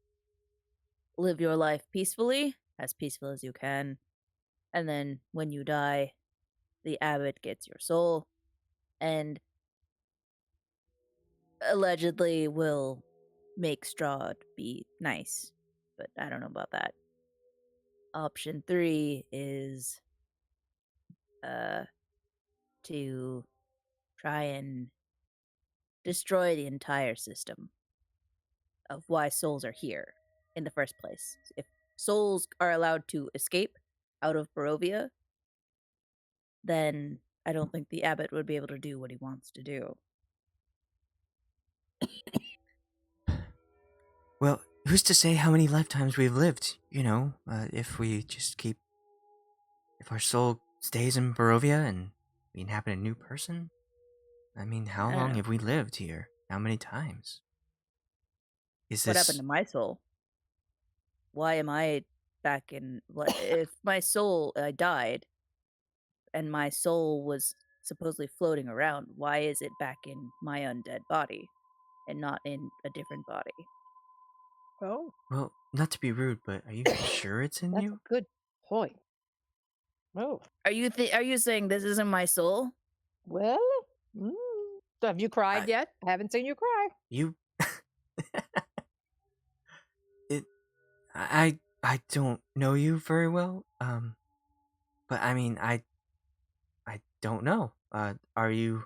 live your life peacefully, as peaceful as you can, and then when you die, the abbot gets your soul and allegedly will make Strahd be nice, but I don't know about that. Option three is to try and destroy the entire system of why souls are here in the first place. If souls are allowed to escape out of Barovia, then I don't think the abbot would be able to do what he wants to do. Well, who's to say how many lifetimes we've lived? If we just if our soul stays in Barovia and we inhabit a new person. I mean, how I don't long know. have we lived here? How many times? Is What happened this to my soul? Why am I back in? What if my soul? I died, and my soul was supposedly floating around. Why is it back in my undead body, and not in a different body? Oh, well? Not to be rude, but are you sure it's in that's a you? good point. Oh, Are you saying this isn't my soul? well. Mm. So have you cried I, yet? I haven't seen you cry. you, it. I don't know you very well. But I mean, I don't know. Are you?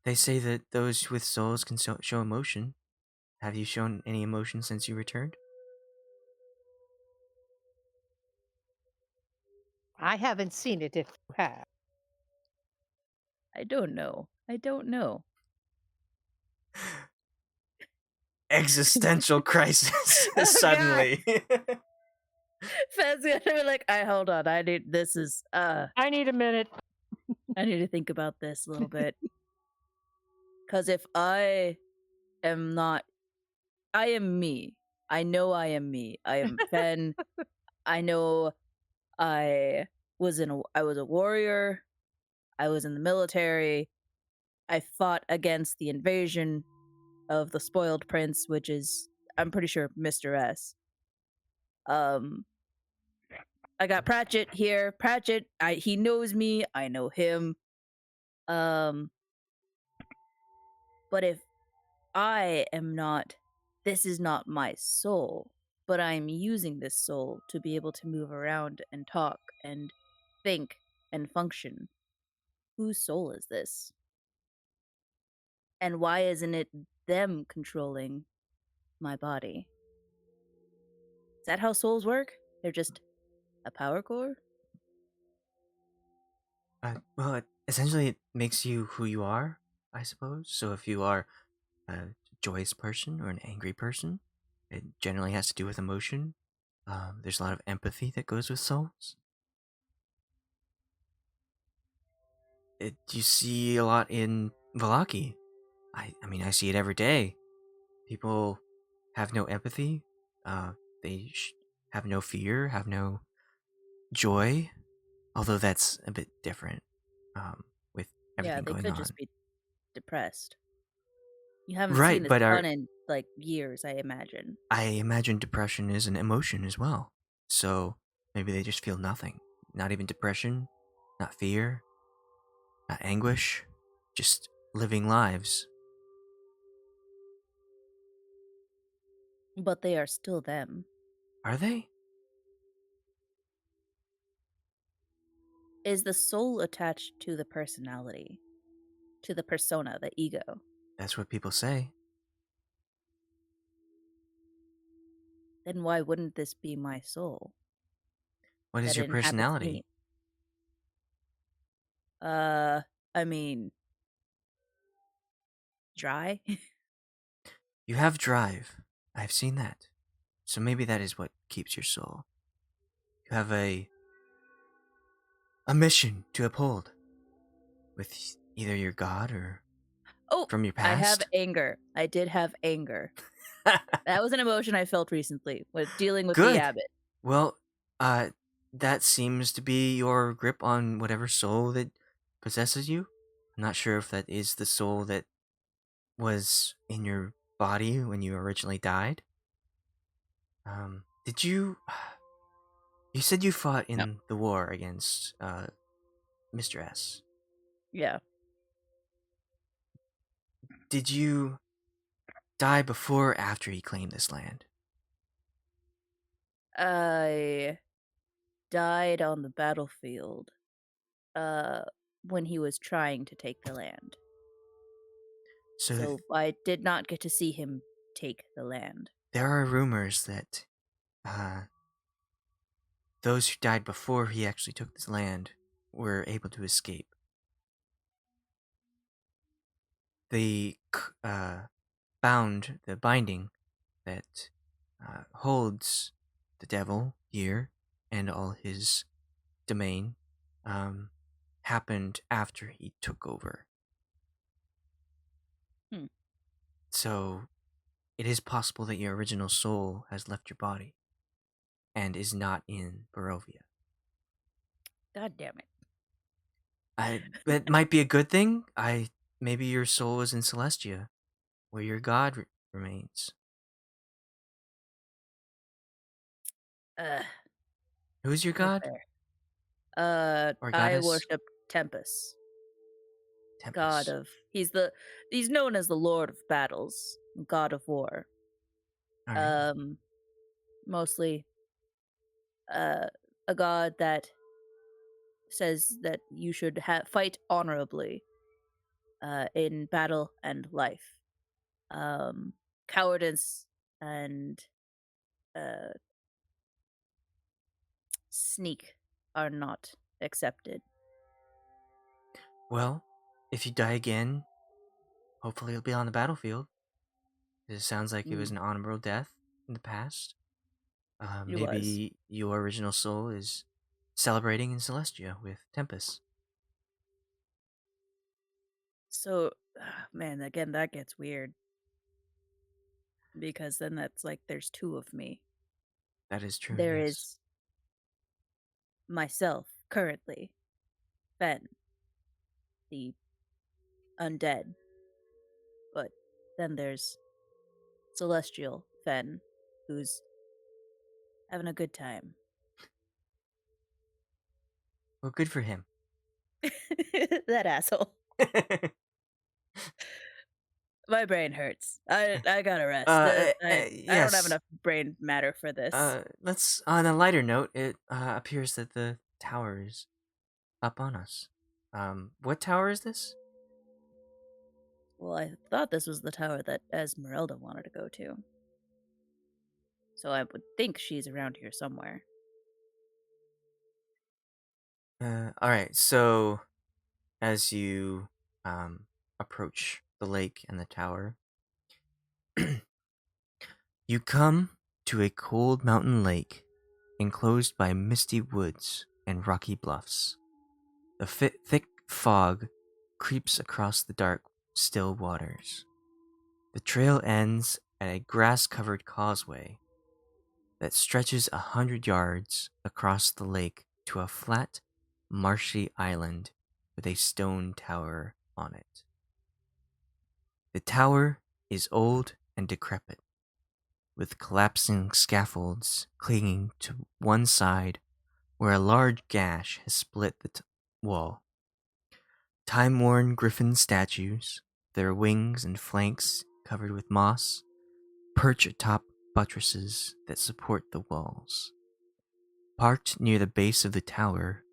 They say that those with souls can show emotion. Have you shown any emotion since you returned? I haven't seen it if you have. I don't know. I don't know. Existential crisis Oh god. suddenly. Fed's gonna be like, I hold on, I need this is I need a minute. I need to think about this a little bit. Cause if I am not I am me. I know I am me. I am Fenn. I know I was a warrior. I was in the military. I fought against the invasion of the spoiled prince, which is I'm pretty sure Mr. S. Um I got Pratchett here. Pratchett, he knows me, I know him. Um but if I am not this is not my soul, but I'm using this soul to be able to move around and talk and think and function. Whose soul is this? And why isn't it them controlling my body? Is that how souls work? They're just a power core? Well, essentially, it makes you who you are, I suppose. So if you are a joyous person or an angry person, it generally has to do with emotion. There's a lot of empathy that goes with souls. You see a lot in Valaki. I mean, I see it every day. People have no empathy. They have no fear, have no joy. Although that's a bit different with Yeah, everything they going could on. just be depressed. You haven't seen Right, the but sun in like years, I imagine. I imagine depression is an emotion as well. So maybe they just feel nothing. Not even depression, not fear, not anguish, just living lives. But they are still them. Are they? Is the soul attached to the personality? To the persona, the ego? That's what people say. Then why wouldn't this be my soul What is that your inhabits personality? me? I mean, dry? You have drive. I've seen that. So maybe that is what keeps your soul. You have a mission to uphold with either your god or Oh, from your I have past. anger. I did have anger. That was an emotion I felt recently with dealing with the Good. abbot. Well, that seems to be your grip on whatever soul that possesses you. I'm not sure if that is the soul that was in your body when you originally died. Did you? You said you fought No. in the war against Mr. S. Yeah. Did you die before or after he claimed this land? I died on the battlefield when he was trying to take the land. So I did not get to see him take the land. there are rumors that those who died before he actually took this land were able to escape. The the binding that holds the devil here and all his domain happened after he took over. Hmm. So it is possible that your original soul has left your body and is not in Barovia. God damn it. That might be a good thing. Maybe your soul is in Celestia, where your god remains. Who's your god? Okay. Or I goddess? worship Tempest. Tempest. God of he's known as the Lord of Battles, God of War. All right. Mostly a god that says that you should fight honorably in battle and life. Cowardice and sneak are not accepted. Well, if you die again, hopefully it'll be on the battlefield. It sounds like it was an honorable death in the past. It was. Maybe your original soul is celebrating in Celestia with Tempest. So, man, again, that gets weird. Because then that's like there's two of me. That is true. There yes. is myself currently, Fenn, the undead. But then there's Celestial Fenn, who's having a good time. Well, good for him. That asshole. My brain hurts. I gotta rest. I don't have enough brain matter for this. Let's. On a lighter note, it appears that the tower is up on us. What tower is this? Well, I thought this was the tower that Esmeralda wanted to go to. So I would think she's around here somewhere. All right. So, as you approach the lake and the tower, you come to a cold mountain lake enclosed by misty woods and rocky bluffs. The thick fog creeps across the dark, still waters. The trail ends at a grass-covered causeway that stretches 100 yards across the lake to a flat, marshy island with a stone tower on it. The tower is old and decrepit, with collapsing scaffolds clinging to one side where a large gash has split the wall. Time-worn griffin statues, their wings and flanks covered with moss, perch atop buttresses that support the walls. Parked near the base of the tower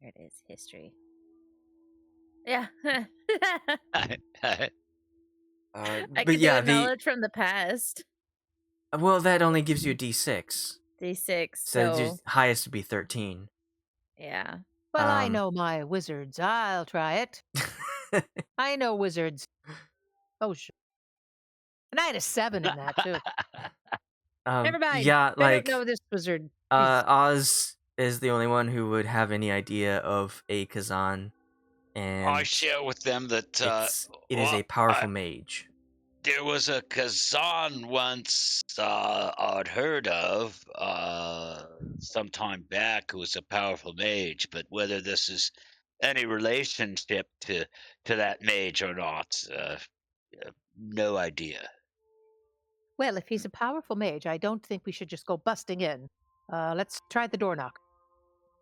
There it is. History. Yeah. I But could do yeah, a knowledge from the past. well, that only gives you a D6. D6. So So just highest would be 13. yeah. Well, I Um, know my wizards. I'll try it. I know wizards. Oh, sure. And I had a 7 in that, too. Never mind. yeah, I don't like know this wizard. He's Oz is the only one who would have any idea of a Kazan, I and share with them that it is a powerful mage. there was a Kazan once I'd heard of some time back who was a powerful mage, but whether this is any relationship to that mage or not, no idea. Well, if he's a powerful mage, I don't think we should just go busting in. Let's try the door knock.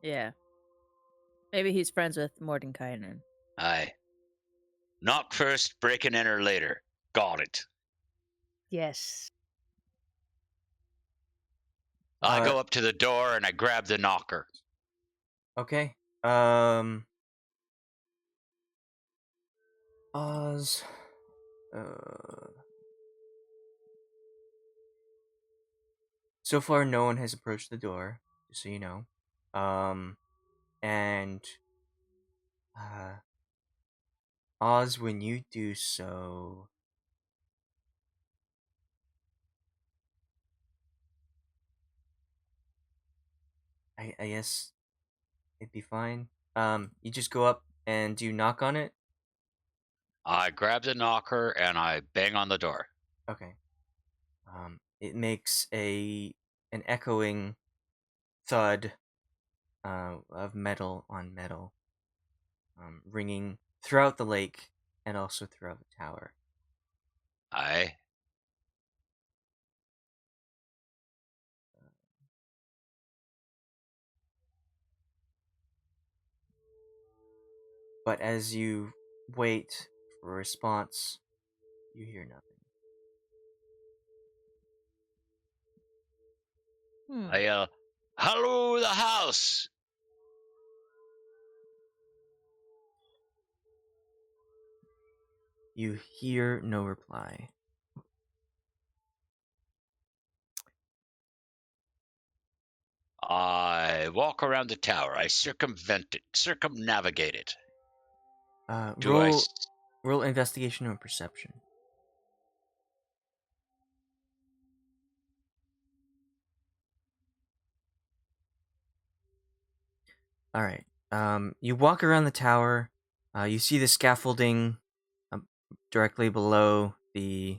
Yeah. Maybe he's friends with Mordenkainen. Aye. Knock first, break and enter later. Got it. Yes. I Uh, go up to the door and I grab the knocker. Okay. Oz. So far, no one has approached the door, just so you know. And Oz, when you do so, I guess it'd be fine. You just go up and do you knock on it? I grab the knocker and I bang on the door. Okay. It makes an echoing thud of metal on metal, ringing throughout the lake and also throughout the tower. Aye. But as you wait for a response, you hear nothing. I yell, "Hello, the house!" You hear no reply. I walk around the tower. I circumnavigate it. Do I? Roll investigation or perception. All right. You walk around the tower. You see the scaffolding directly below the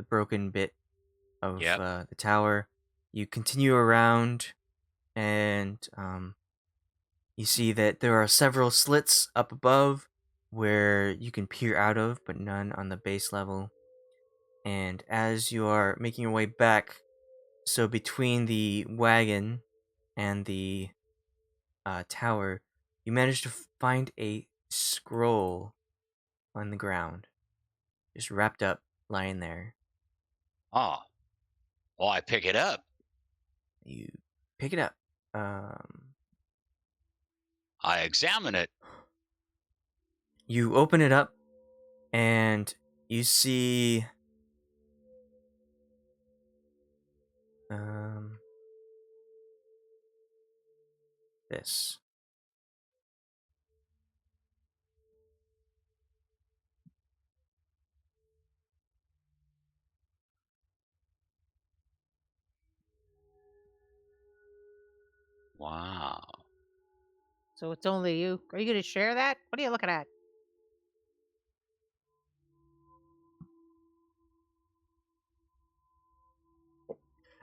broken bit of Yep. the tower. You continue around, and you see that there are several slits up above where you can peer out of, but none on the base level. And as you are making your way back, so between the wagon and the tower, you manage to find a scroll on the ground, just wrapped up, lying there. Oh. Well, I pick it up. You pick it up. I examine it. You open it up, and you see this. Wow. So it's only you. Are you going to share that? What are you looking at?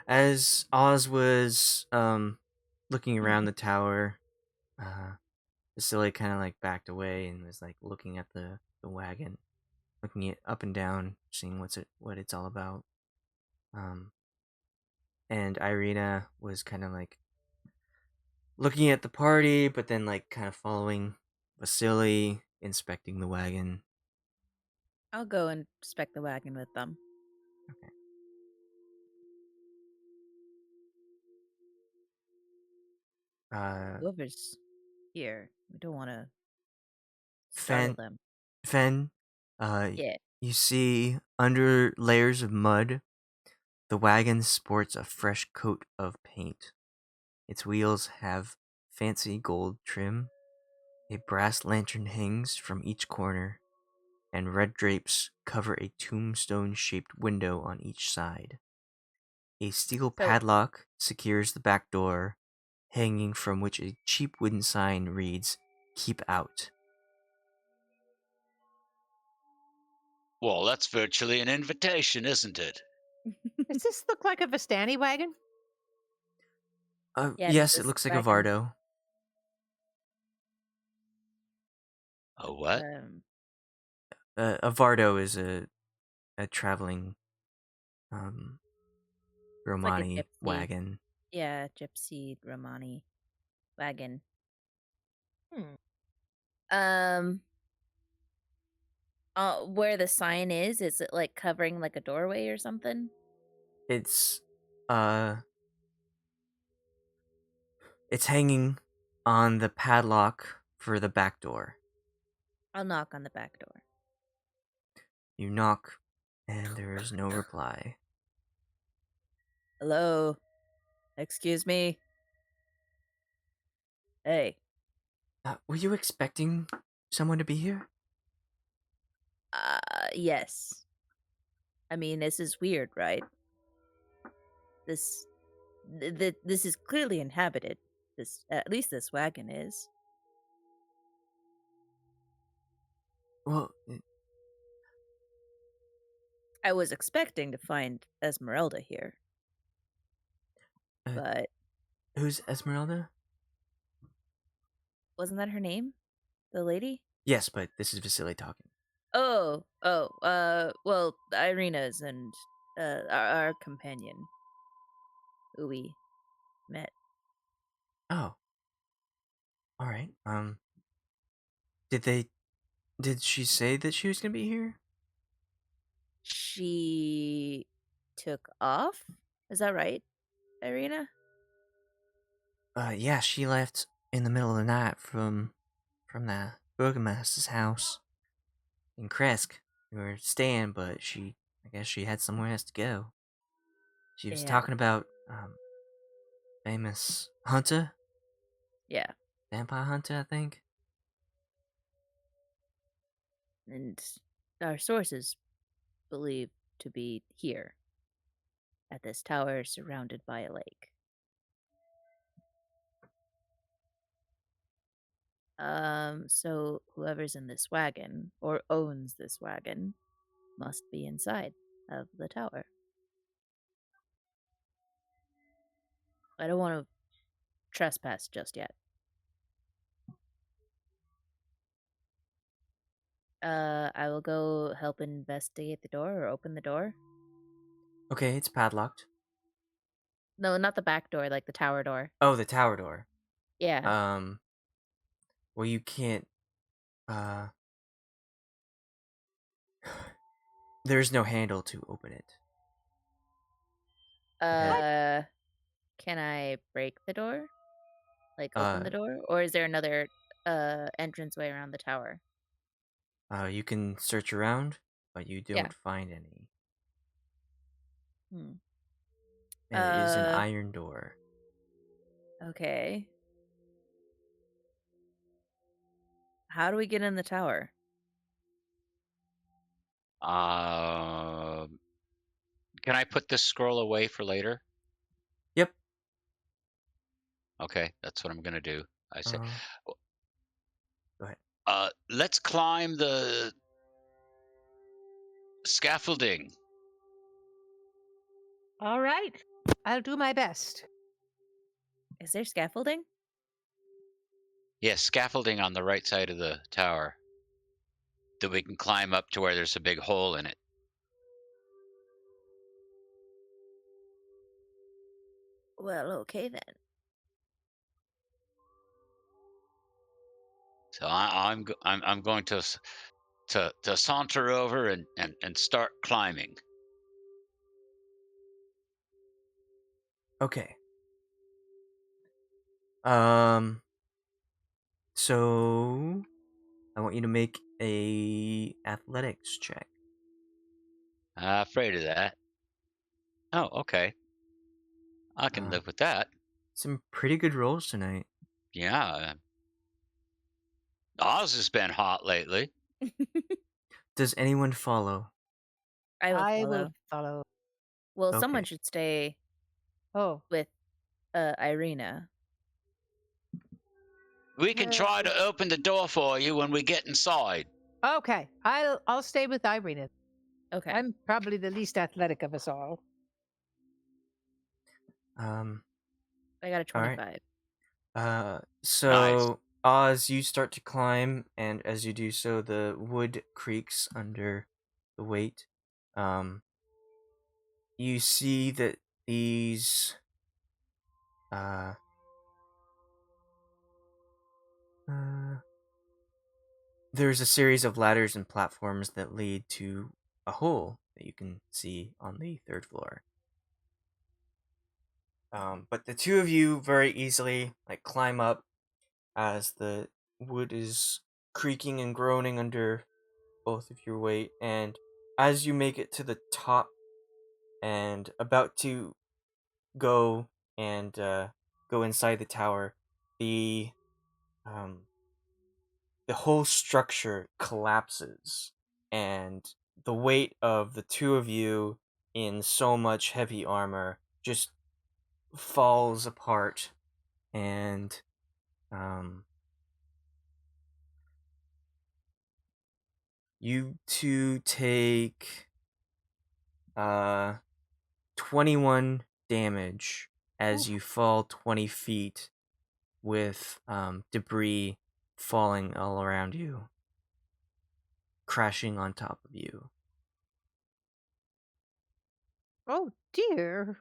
As Oz was looking around the tower, Vasily kind of like backed away and was like looking at the wagon, looking it up and down, seeing what it's all about. And Ireena was kind of like looking at the party, but then like kind of following Vasily, inspecting the wagon. I'll go and inspect the wagon with them. Okay. Whoever's here. We don't want to startle them. Fenn, Yeah. you see under layers of mud, the wagon sports a fresh coat of paint. Its wheels have fancy gold trim. A brass lantern hangs from each corner, and red drapes cover a tombstone-shaped window on each side. A steel So padlock secures the back door, hanging from which a cheap wooden sign reads, "Keep out." Well, that's virtually an invitation, isn't it? Does this look like a Vistani wagon? yeah, does Yes, it this looks like a wagon, Vardo. A what? A Vardo is a traveling um, it's like a Romani gypsy. wagon. Yeah, gypsy Romani wagon. Hmm. Um, where the sign is it like covering like a doorway or something? It's uh it's hanging on the padlock for the back door. I'll knock on the back door. You knock, and there is no reply. Hello. Excuse me. Hey. Were you expecting someone to be here? Yes. I mean, this is weird, right? This this is clearly inhabited. This at least this wagon is. Well, I was expecting to find Esmeralda here, uh, but who's Esmeralda? wasn't that her name? The lady? Yes, but this is Vasily talking. Well, Ireena's and our companion who we met. Oh, all right. Did she say that she was gonna be here? She took off? Is that right, Ireena? Yeah, she left in the middle of the night from the burgomaster's house in Krezk. We were staying, but I guess she had somewhere else to go. She was Yeah. talking about famous hunter, Yeah. vampire hunter, I think. And our sources believe to be here at this tower surrounded by a lake. So whoever's in this wagon or owns this wagon must be inside of the tower. I don't want to trespass just yet. I will go help investigate the door or open the door. Okay, it's padlocked. No, not the back door, like the tower door. Oh, the tower door. Yeah. Well, you can't. Uh, there's no handle to open it. Can I break the door? Like open Uh, the door? Or is there another entranceway around the tower? you can search around, but you Yeah. don't find any. Hmm. And it is an iron door. Okay. How do we get in the tower? Can I put this scroll away for later? Yep. Okay, that's what I'm gonna do. I say, Go ahead. let's climb the scaffolding. All right. I'll do my best. Is there scaffolding? Yes, scaffolding on the right side of the tower that we can climb up to where there's a big hole in it. Well, okay then. So I'm going to saunter over and start climbing. Okay. Um. So I want you to make a athletics check. Afraid of that. Oh, okay. I can Uh, live with that. some pretty good rolls tonight. Yeah. Oz has been hot lately. Does anyone follow? I will I follow. will follow. Well, Okay. someone should stay Oh, with Ireena. We can try to open the door for you when we get inside. okay. I'll stay with Ireena. Okay. I'm probably the least athletic of us all. Um. I got a All right. 25. So Oz, you start to climb, and as you do so, the wood creaks under the weight. You see that these there's a series of ladders and platforms that lead to a hole that you can see on the 3rd floor. But the two of you very easily climb up as the wood is creaking and groaning under both of your weight, and as you make it to the top and about to go and go inside the tower, the whole structure collapses, and the weight of the two of you in so much heavy armor just falls apart, and you two take 21 damage as you fall 20 feet with debris falling all around you, crashing on top of you. Oh dear.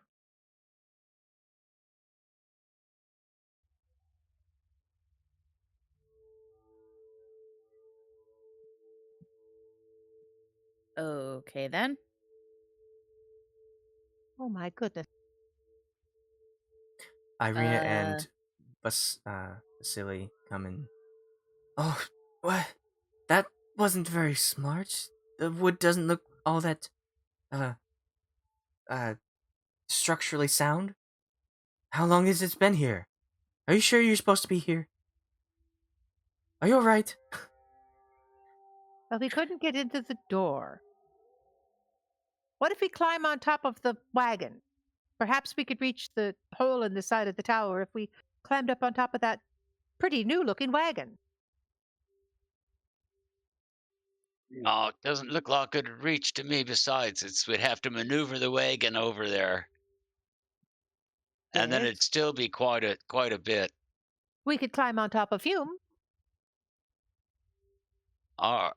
Okay then. Oh my goodness. Ireena Uh, and Vasily come in. Oh, what? That wasn't very smart. The wood doesn't look all that, uh, uh, structurally sound. How long has it been here? Are you sure you're supposed to be here? Are you alright? Well, we couldn't get into the door. What if we climb on top of the wagon? Perhaps we could reach the hole in the side of the tower if we climbed up on top of that pretty new looking wagon. No, it doesn't look like good reach to me. Besides, we'd have to maneuver the wagon over there, and then Yes. it'd still be quite a bit. We could climb on top of Hume. Oh,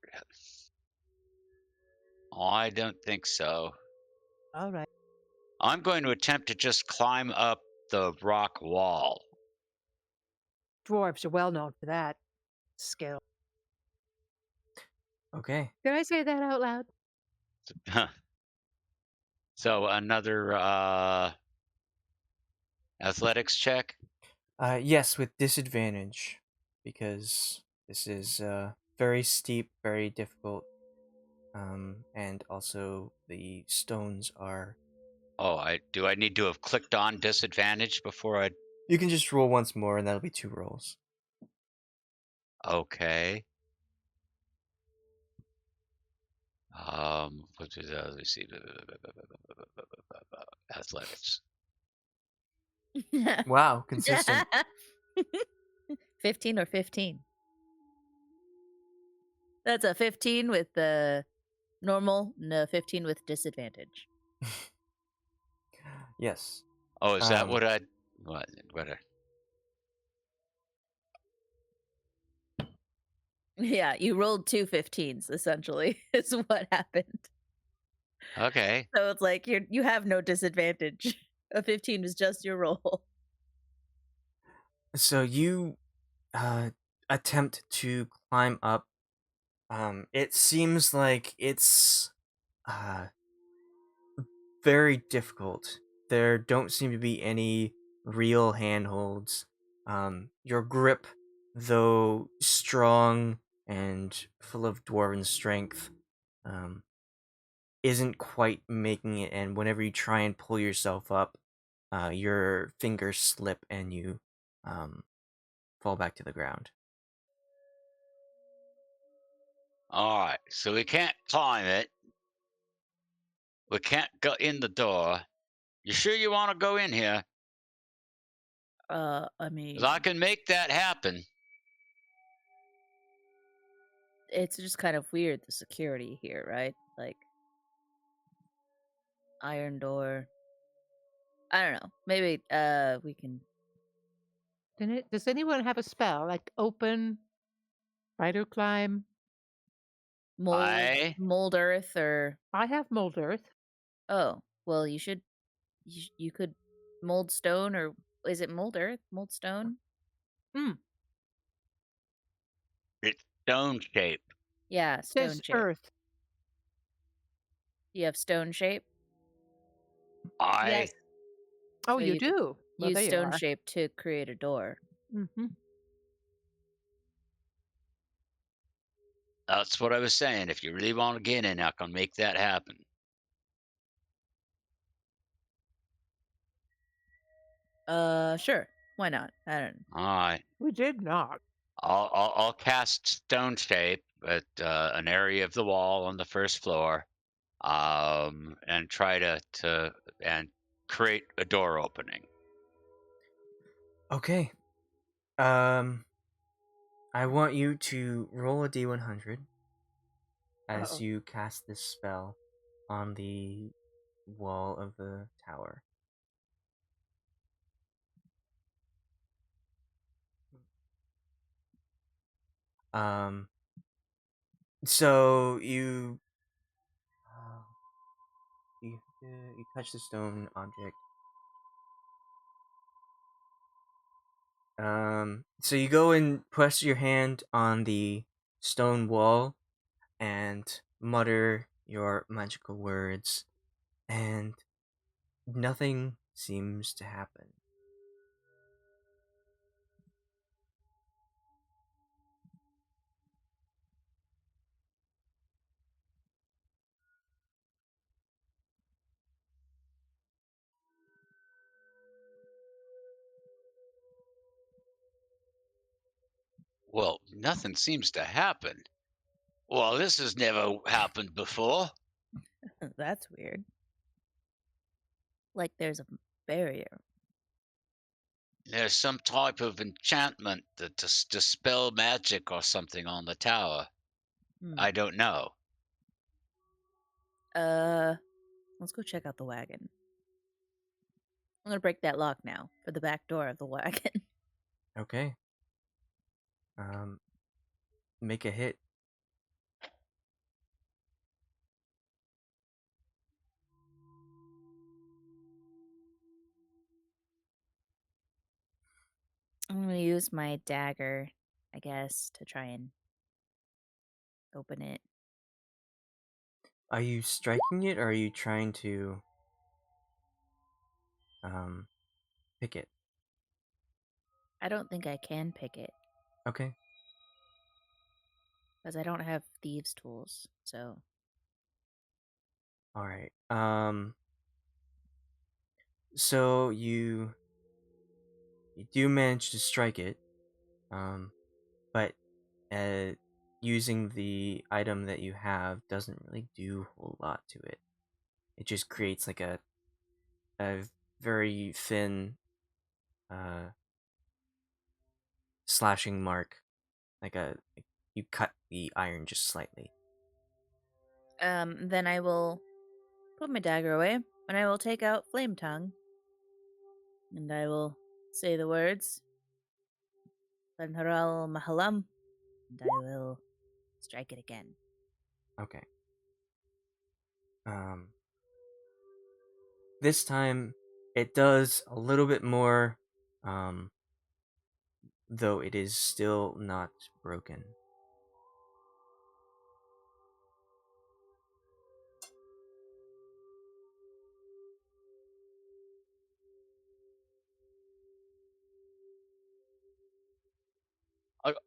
I don't think so. All right. I'm going to attempt to just climb up the rock wall. Dwarves are well known for that skill. Okay. Did I say that out loud? So another athletics check. Yes, with disadvantage, because this is very steep, very difficult, and also the stones are. Oh, I need to have clicked on disadvantage before I. You can just roll once more, and that'll be 2 rolls. Okay. Let's see. Athletics. Wow, consistent. 15 or 15. That's a 15 with the normal, no 15 with disadvantage. Yes. Oh, is that what I? What? Yeah, you rolled 2 15s essentially is what happened. Okay. So it's like you have no disadvantage. A 15 was just your roll. So you attempt to climb up. It seems like it's very difficult. There don't seem to be any real handholds. Your grip though strong and full of dwarven strength, isn't quite making it. And whenever you try and pull yourself up, your fingers slip and you fall back to the ground. All right, so we can't climb it. We can't go in the door. You sure you want to go in here? I 'Cause mean, I can make that happen. it's just kind of weird, the security here, right? Like, iron door. I don't know. Maybe we can Does anyone have a spell like open, spider climb? I mold earth or I have mold earth. oh, well, you could mold stone, or is it mold earth? Mold stone? it's stone shape. Yeah, It stone says shape. earth. You have stone shape? I Yes. Oh, So you you could do. Well, use there you stone are. shape to create a door. Mm-hmm. that's what I was saying. If you really want to get in, I can make that happen. Sure. Why not? I don't All right. We did not. I'll cast stone shape at an area of the wall on the first floor, and try to and create a door opening. Okay. I want you to roll a d100 as Uh-oh. you cast this spell on the wall of the tower. Um, so you touch the stone object. So you go and press your hand on the stone wall and mutter your magical words, and nothing seems to happen. Well, nothing seems to happen. Well, this has never happened before. know. That's weird. Like there's a barrier. There's some type of enchantment to dispel magic or something on the tower. Hmm. I don't know. Let's go check out the wagon. I'm gonna break that lock now for the back door of the wagon. Okay. Make a hit. I'm gonna use my dagger, I guess, to try and open it. Are you striking it, or are you trying to pick it? I don't think I can pick it Okay. because I don't have thieves' tools. So All right. So you do manage to strike it, but using the item that you have doesn't really do a whole lot to it. It just creates like a very thin slashing mark, like you cut the iron just slightly. then I will put my dagger away and I will take out Flame Tongue and I will say the words Lanharal Mahalam and I will strike it again. Okay. This time it does a little bit more, though it is still not broken.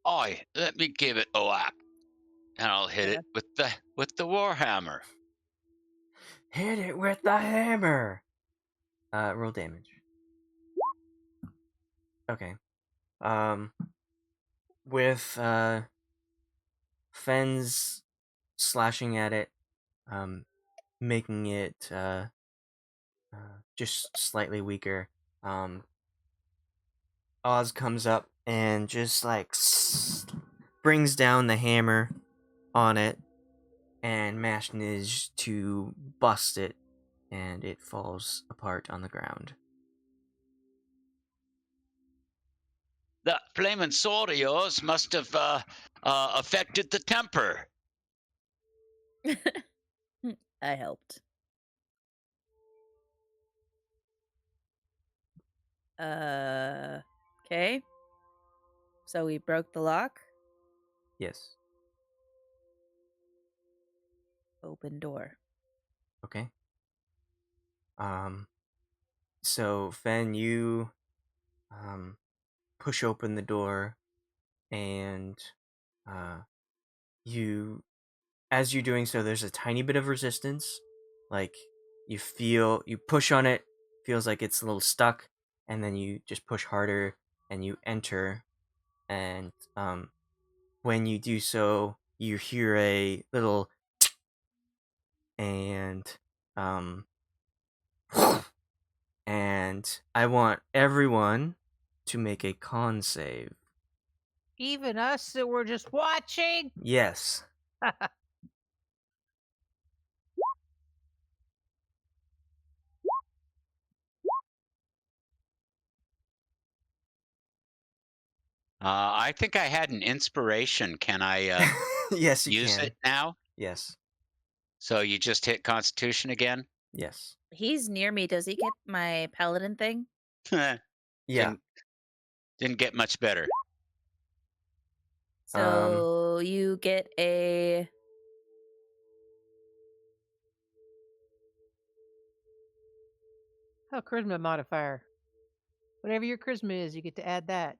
Oi, let me give it a whack, and I'll hit it with the warhammer. Hit it with the hammer. Roll damage. Okay. With Fenn's slashing at it, making it just slightly weaker. Oz comes up and just like brings down the hammer on it and manages to bust it, and it falls apart on the ground. That flaming sword of yours must have affected the temper. I helped. Okay. So we broke the lock. Yes. Open door. Okay. So Fenn, you push open the door, and you, as you're doing so, there's a tiny bit of resistance. Like you push on it, feels like it's a little stuck, and then you just push harder, and you enter. And when you do so, you hear a little, and and I want everyone to make a con save. Even us that were just watching. Yes. I think I had an inspiration. Can I Yes, you use can. it now? Yes. So you just hit Constitution again? Yes. He's near me. Does he get my paladin thing? Yeah. Didn't get much better. So you get a Oh, charisma modifier. Whatever your charisma is, you get to add that.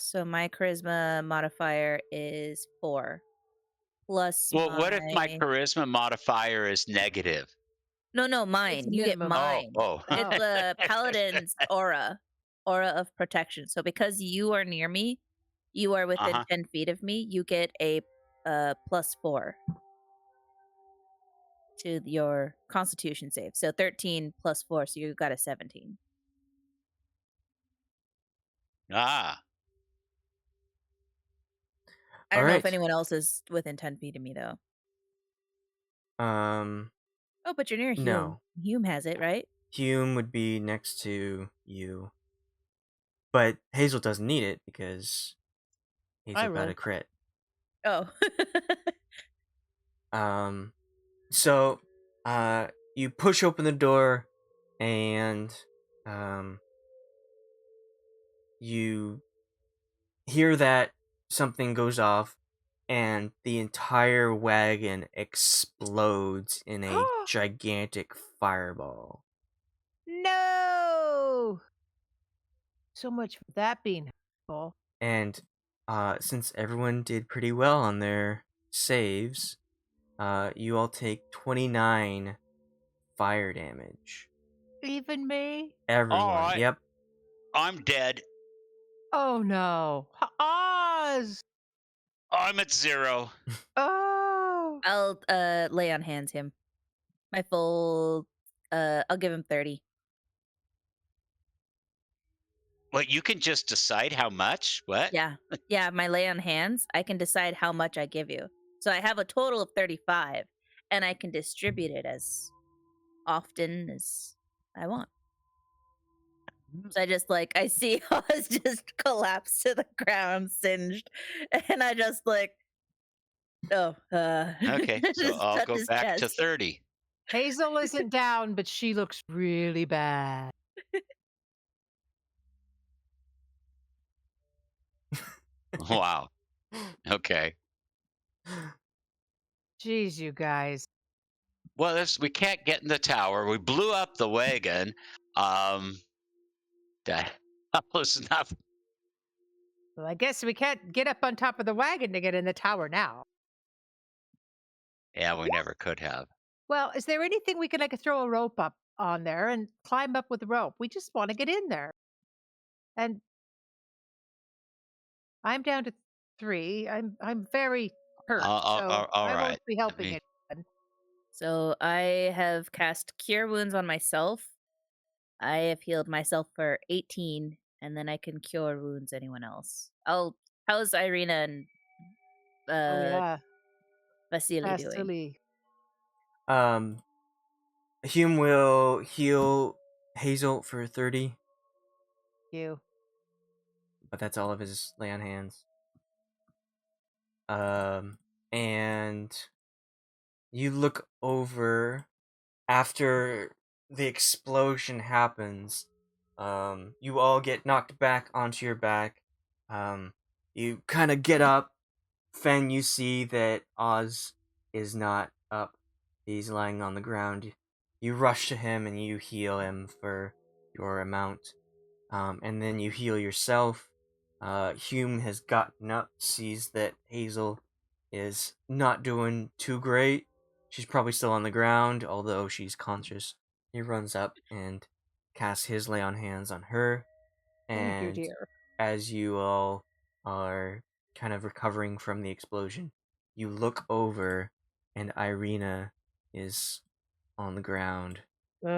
so my charisma modifier is 4. Plus Well, what if my charisma modifier is negative? No, mine. It's a You get minimum. mine. Oh. It's the paladin's aura of protection. So because you are near me, you are within 10 feet of me, you get a +4 to your constitution save. So 13 plus 4, so you got a 17. Ah. I don't know if Alright. anyone else is within 10 feet of me, though. Oh, but you're near Hume. No. Hume has it, right? Hume would be next to you. But Hazel doesn't need it because Hazel got a rolled. crit. Oh. So you push open the door, and you hear that something goes off, and the entire wagon explodes in a gigantic fireball. No! So much for that being helpful. And since everyone did pretty well on their saves, you all take 29 fire damage. Even me? Everyone. Yep. I'm dead. Oh no. Oz! I'm at 0. Oh! I'll lay on hands him. My full I'll give him 30. What, you can just decide how much? What? Yeah. Yeah, my lay on hands, I can decide how much I give you. So I have a total of 35, and I can distribute it as often as I want. So I just I see Oz just collapse to the ground, singed, and I just Okay, so just I'll touch go his back to chest. 30. Hazel isn't down, but she looks really bad. Wow. Okay. Jeez, you guys. Well, we can't get in the tower. We blew up the wagon. That was not. Well, I guess we can't get up on top of the wagon to get in the tower now. Yeah, we never could have. Well, is there anything we could like throw a rope up on there and climb up with the rope? We just want to get in there. And I'm down to 3. I'm very hurt, so All I right. won't be Let helping me. anyone. So I have cast Cure Wounds on myself. I have healed myself for 18, and then I can cure wounds anyone else. How's Ireena and Oh uh yeah, Vasily doing? Vasily. Hume will heal Hazel for 30, You. but that's all of his lay on hands. And you look over after the explosion happens. You all get knocked back onto your back. You kind of get up. Fenn, you see that Oz is not up. He's lying on the ground. You rush to him and you heal him for your amount. And then you heal yourself. Hume has gotten up, sees that Hazel is not doing too great. She's probably still on the ground, although she's conscious. He runs up and casts his lay on hands on her. Thank you, And dear. as you all are kind of recovering from the explosion, you look over and Ireena is on the ground. Oh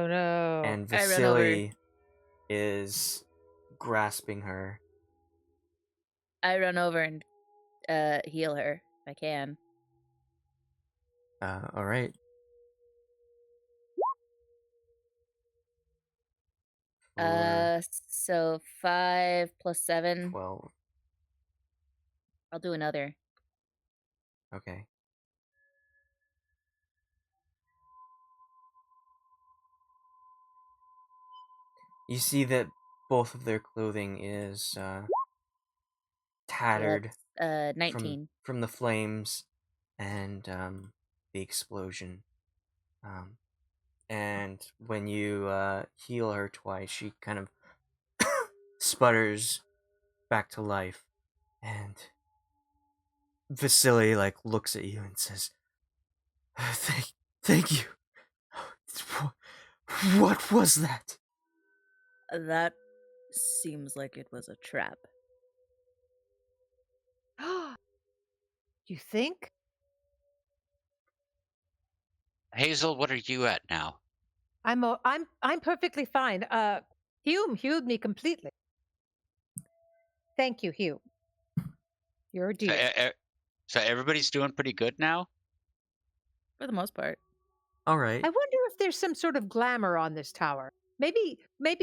no. And I run over. Vasily is grasping her. I run over and heal her if I can. All right. So 5 plus 7. 12. I'll do another. Okay. You see that both of their clothing is tattered That's 19. from the flames and the explosion. And when you heal her twice, she kind of sputters back to life, and Vasily looks at you and says, "Thank you. What was that?" That seems like it was a trap. You think? Hazel, what are you at now? I'm perfectly fine. Hume healed me completely. Thank you, Hume. You're a So, dear. so everybody's doing pretty good now? For the most part. All right. I wonder if there's some sort of glamour on this tower. Maybe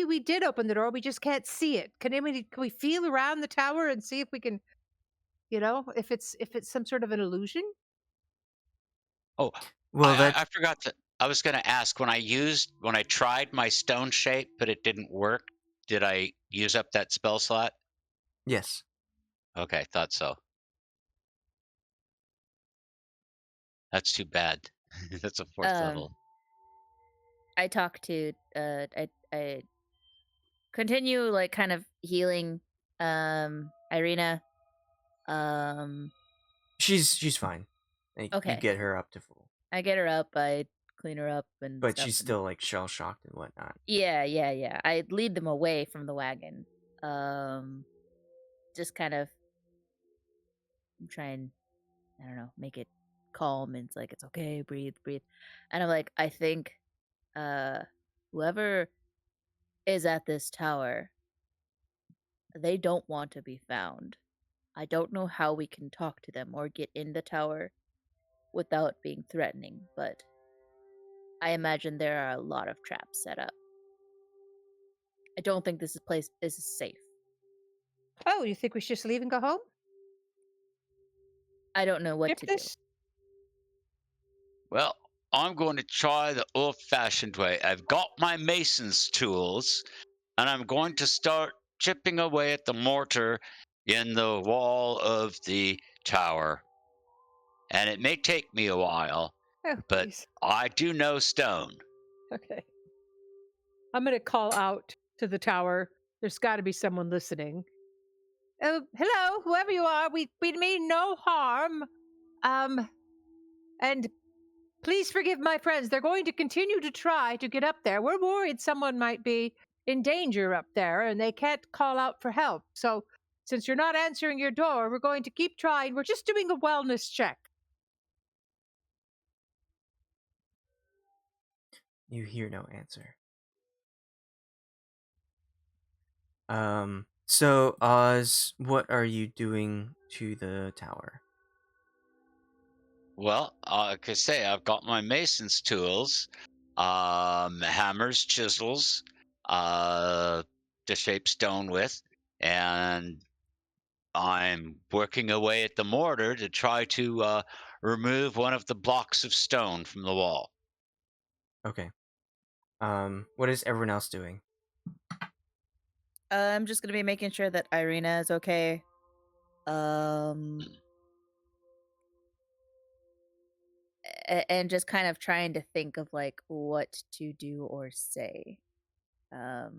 we did open the door, we just can't see it. Can we feel around the tower and see if we can, if it's some sort of an illusion? Oh, Well, I forgot to. I was going to ask when I tried my stone shape, but it didn't work. Did I use up that spell slot? yes. Okay, thought so. That's too bad. That's a 4th level. I talk to I continue kind of healing Ireena. She's fine. You Okay. get her up to full, I get her up, I clean her up and but stuff, she's and- still shell shocked and whatnot. Yeah. I lead them away from the wagon. Just kind of try and, I don't know, make it calm, and it's like, it's okay, breathe. And I'm like, I think whoever is at this tower, they don't want to be found. I don't know how we can talk to them or get in the tower without being threatening, but I imagine there are a lot of traps set up. I don't think this place is safe. Oh, you think we should just leave and go home? I don't know what Skip to this? Well, I'm going to try the old-fashioned way. I've got my mason's tools, and I'm going to start chipping away at the mortar in the wall of the tower. And it may take me a while, Oh, but please. I do know stone. Okay. I'm going to call out to the tower. There's got to be someone listening. Hello, whoever you are. We mean no harm. And please forgive my friends. They're going to continue to try to get up there. We're worried someone might be in danger up there and they can't call out for help. So, since you're not answering your door, we're going to keep trying. We're just doing a wellness check. You hear no answer. So Oz, what are you doing to the tower? Well, like I say, I've got my mason's tools, hammers, chisels, to shape stone with, and I'm working away at the mortar to try to remove one of the blocks of stone from the wall. Okay. What is everyone else doing? I'm just gonna be making sure that Ireena is okay. And just kind of trying to think of like what to do or say. Because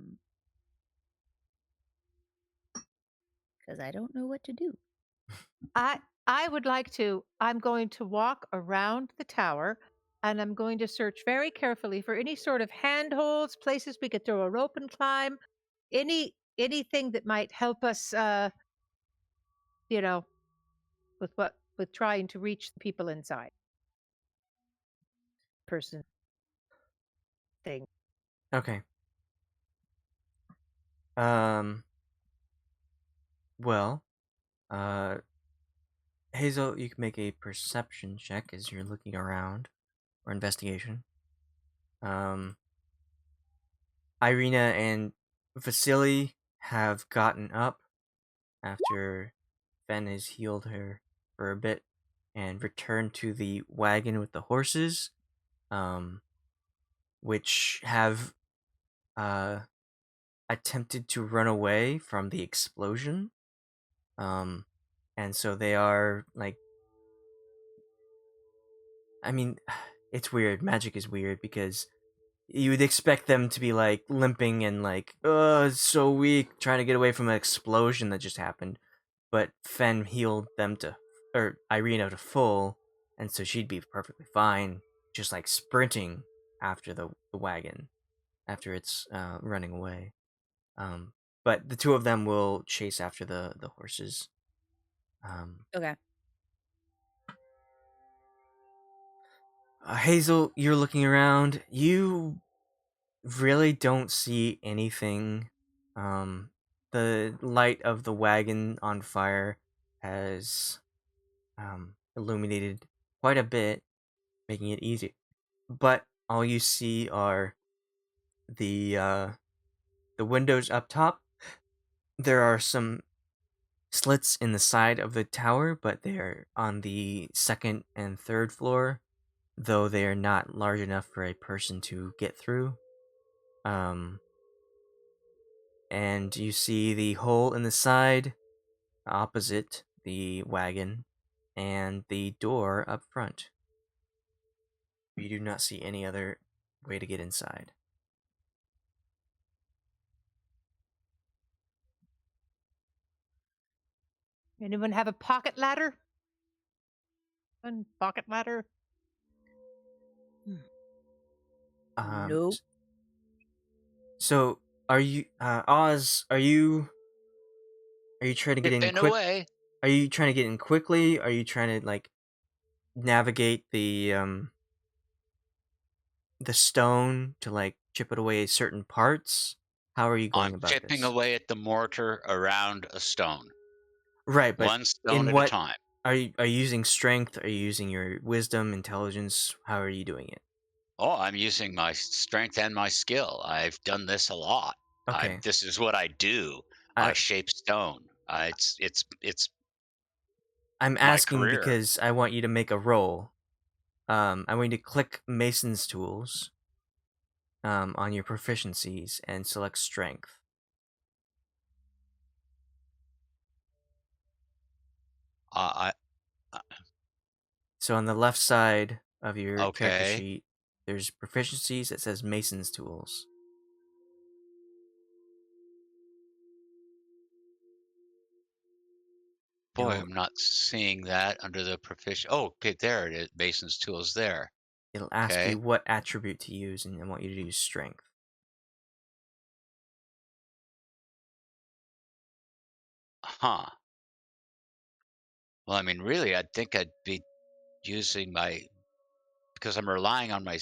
I don't know what to do. I would like to. I'm going to walk around the tower and I'm going to search very carefully for any sort of handholds, places we could throw a rope and climb, anything that might help us you know, with trying to reach the people inside. Person thing. Okay. Well, Hazel, you can make a perception check as you're looking around, or investigation. Ireena and Vasily have gotten up after Fenn has healed her for a bit and returned to the wagon with the horses, which have attempted to run away from the explosion. And so they are like, I mean, it's weird. Magic is weird because you would expect them to be like limping and like, oh, it's so weak, trying to get away from an explosion that just happened. But Fenn healed them to, or Ireena to full, and so she'd be perfectly fine, just like sprinting after the wagon, after it's running away. But the two of them will chase after the horses. Okay. Hazel, you're looking around. You really don't see anything. The light of the wagon on fire has illuminated quite a bit, making it easy. But all you see are the windows up top. There are some slits in the side of the tower, but they are on the second and third floor, though they are not large enough for a person to get through. And you see the hole in the side opposite the wagon and the door up front. You do not see any other way to get inside. Anyone have a pocket ladder? One pocket ladder? Nope. So, are you, Oz? Are you trying to get in Chipping quick? away. Are you trying to get in quickly? Are you trying to like navigate the stone to like chip it away certain parts? How are you going I'm about chipping this? away at the mortar around a stone, Right, but one stone in at a what time. are you using strength? Are you using your wisdom, intelligence? How are you doing it? Oh, I'm using my strength and my skill. I've done this a lot. Okay. This is what I do. I I shape stone. It's I'm my asking career. because I want you to make a roll. I want you to click Mason's tools on your proficiencies and select strength. I So on the left side of your character okay. sheet, there's proficiencies that says Mason's tools. Boy, It'll I'm not seeing that under the proficient. Oh, okay, there it is. Mason's tools there. it'll ask Okay. you what attribute to use, and I want you to use strength. Huh. Well, I mean, really, I think I'd be using because I'm relying on my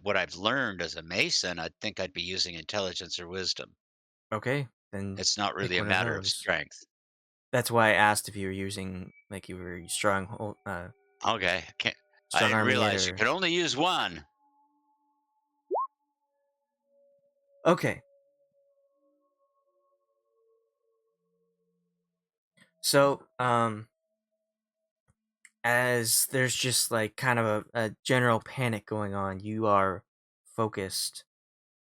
what I've learned as a mason. I think I'd be using intelligence or wisdom. Okay, then It's not pick really a one of matter of those. strength. That's why I asked if you were using like you were Okay, I strong didn't arm realize you or could only use one. okay. So as there's just like kind of a general panic going on, you are focused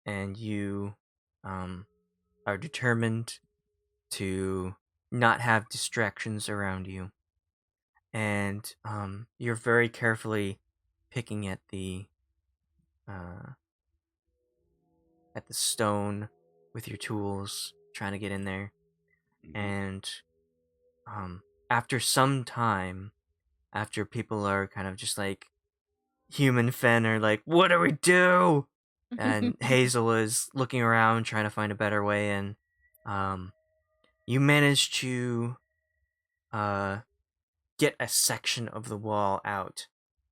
and you are determined to not have distractions around you. And you're very carefully picking uh, at the stone with your tools, trying to get in there. Mhm. And after some time, after people are kind of just like human Fenn are like, what do we do? And Hazel is looking around trying to find a better way in. You manage to get a section of the wall out.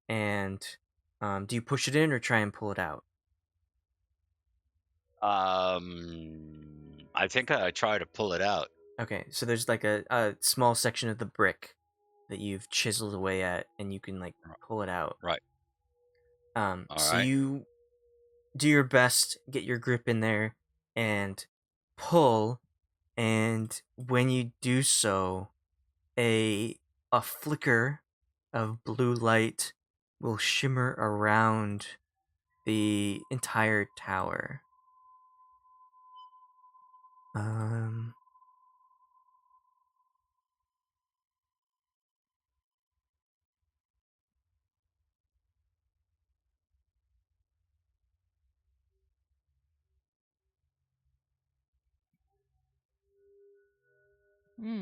And do you push it in or try and pull it out? I think I try to pull it out. Okay, so there's like a small section of the brick that you've chiseled away at, and you can like pull it out. Right. All So right. you do your best, get your grip in there, and pull. And when you do so, a flicker of blue light will shimmer around the entire tower. Um,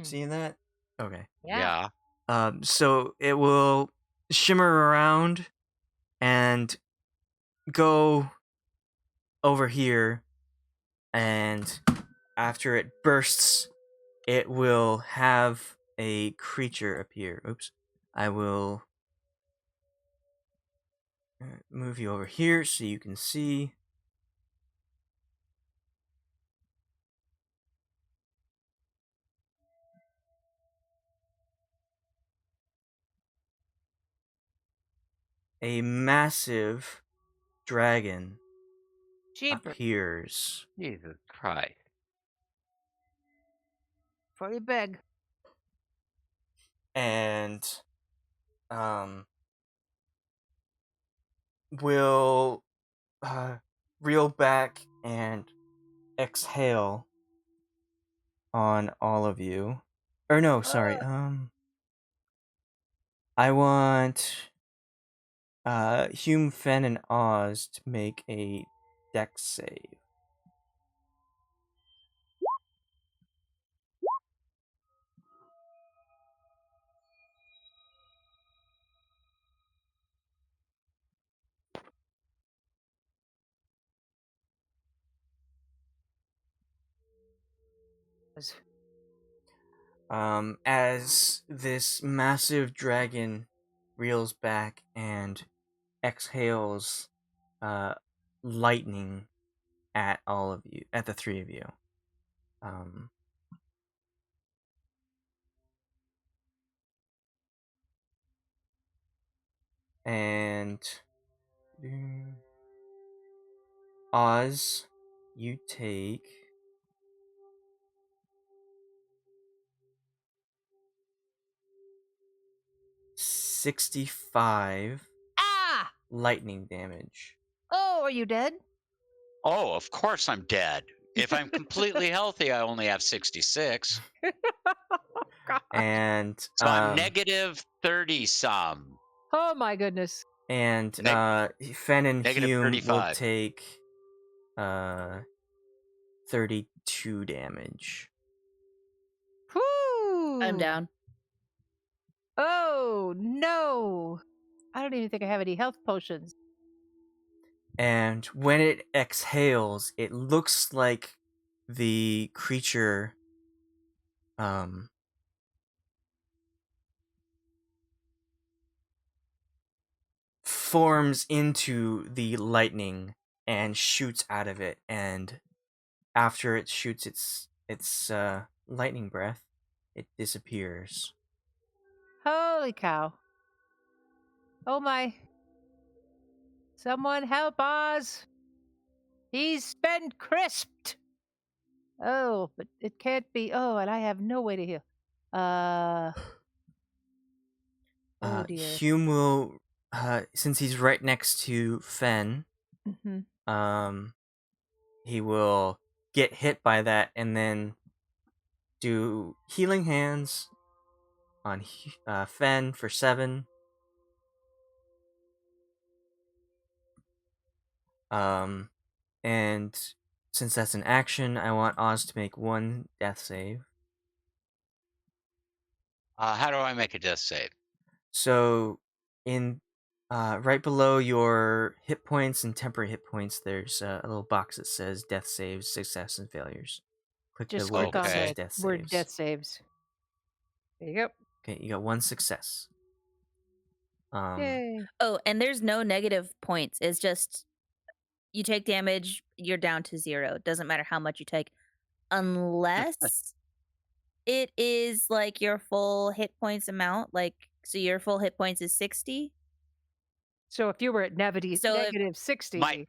seeing that? Okay. Yeah. So it will shimmer around and go over here, and after it bursts, it will have a creature appear. Oops. I will move you over here so you can see. A massive dragon Jeepers. appears. Jesus Christ. Pretty big. And will reel back and exhale on all of you. Or no, sorry. I want Hume, Fenn, and Oz to make a dex save. As this massive dragon reels back and exhales lightning at all of you, at the three of you. And Oz, you take 65 Ah! lightning damage. Oh, are you dead? Oh, of course I'm dead. If I'm completely healthy, I only have 66. God. And So I'm negative 30 some. Oh my goodness. And Neg- Fenn and negative Hume will 35. take 32 damage. Whoo! I'm down. Oh, no. I don't even think I have any health potions. And when it exhales, it looks like the creature forms into the lightning and shoots out of it, and after it shoots its lightning breath, it disappears. Holy cow. Oh my. Someone help Oz. He's been crisped. Oh, but it can't be. Oh, and I have no way to heal. Oh dear. Hume will, since he's right next to Fenn, Mm-hmm. he will get hit by that and then do healing hands on Fenn for 7. And since that's an action, I want Oz to make 1 death save. How do I make a death save? So, in right below your hit points and temporary hit points, there's a little box that says death saves, success, and failures. Click Just the word click on that says Okay. the death word saves. death saves. There you go. Okay, you got 1 success. Yay. Oh, and there's no negative points. It's just you take damage, you're down to 0. Doesn't matter how much you take, unless it is like your full hit points amount. Like, so your full hit points is 60. So if you were at So if- negative 60, My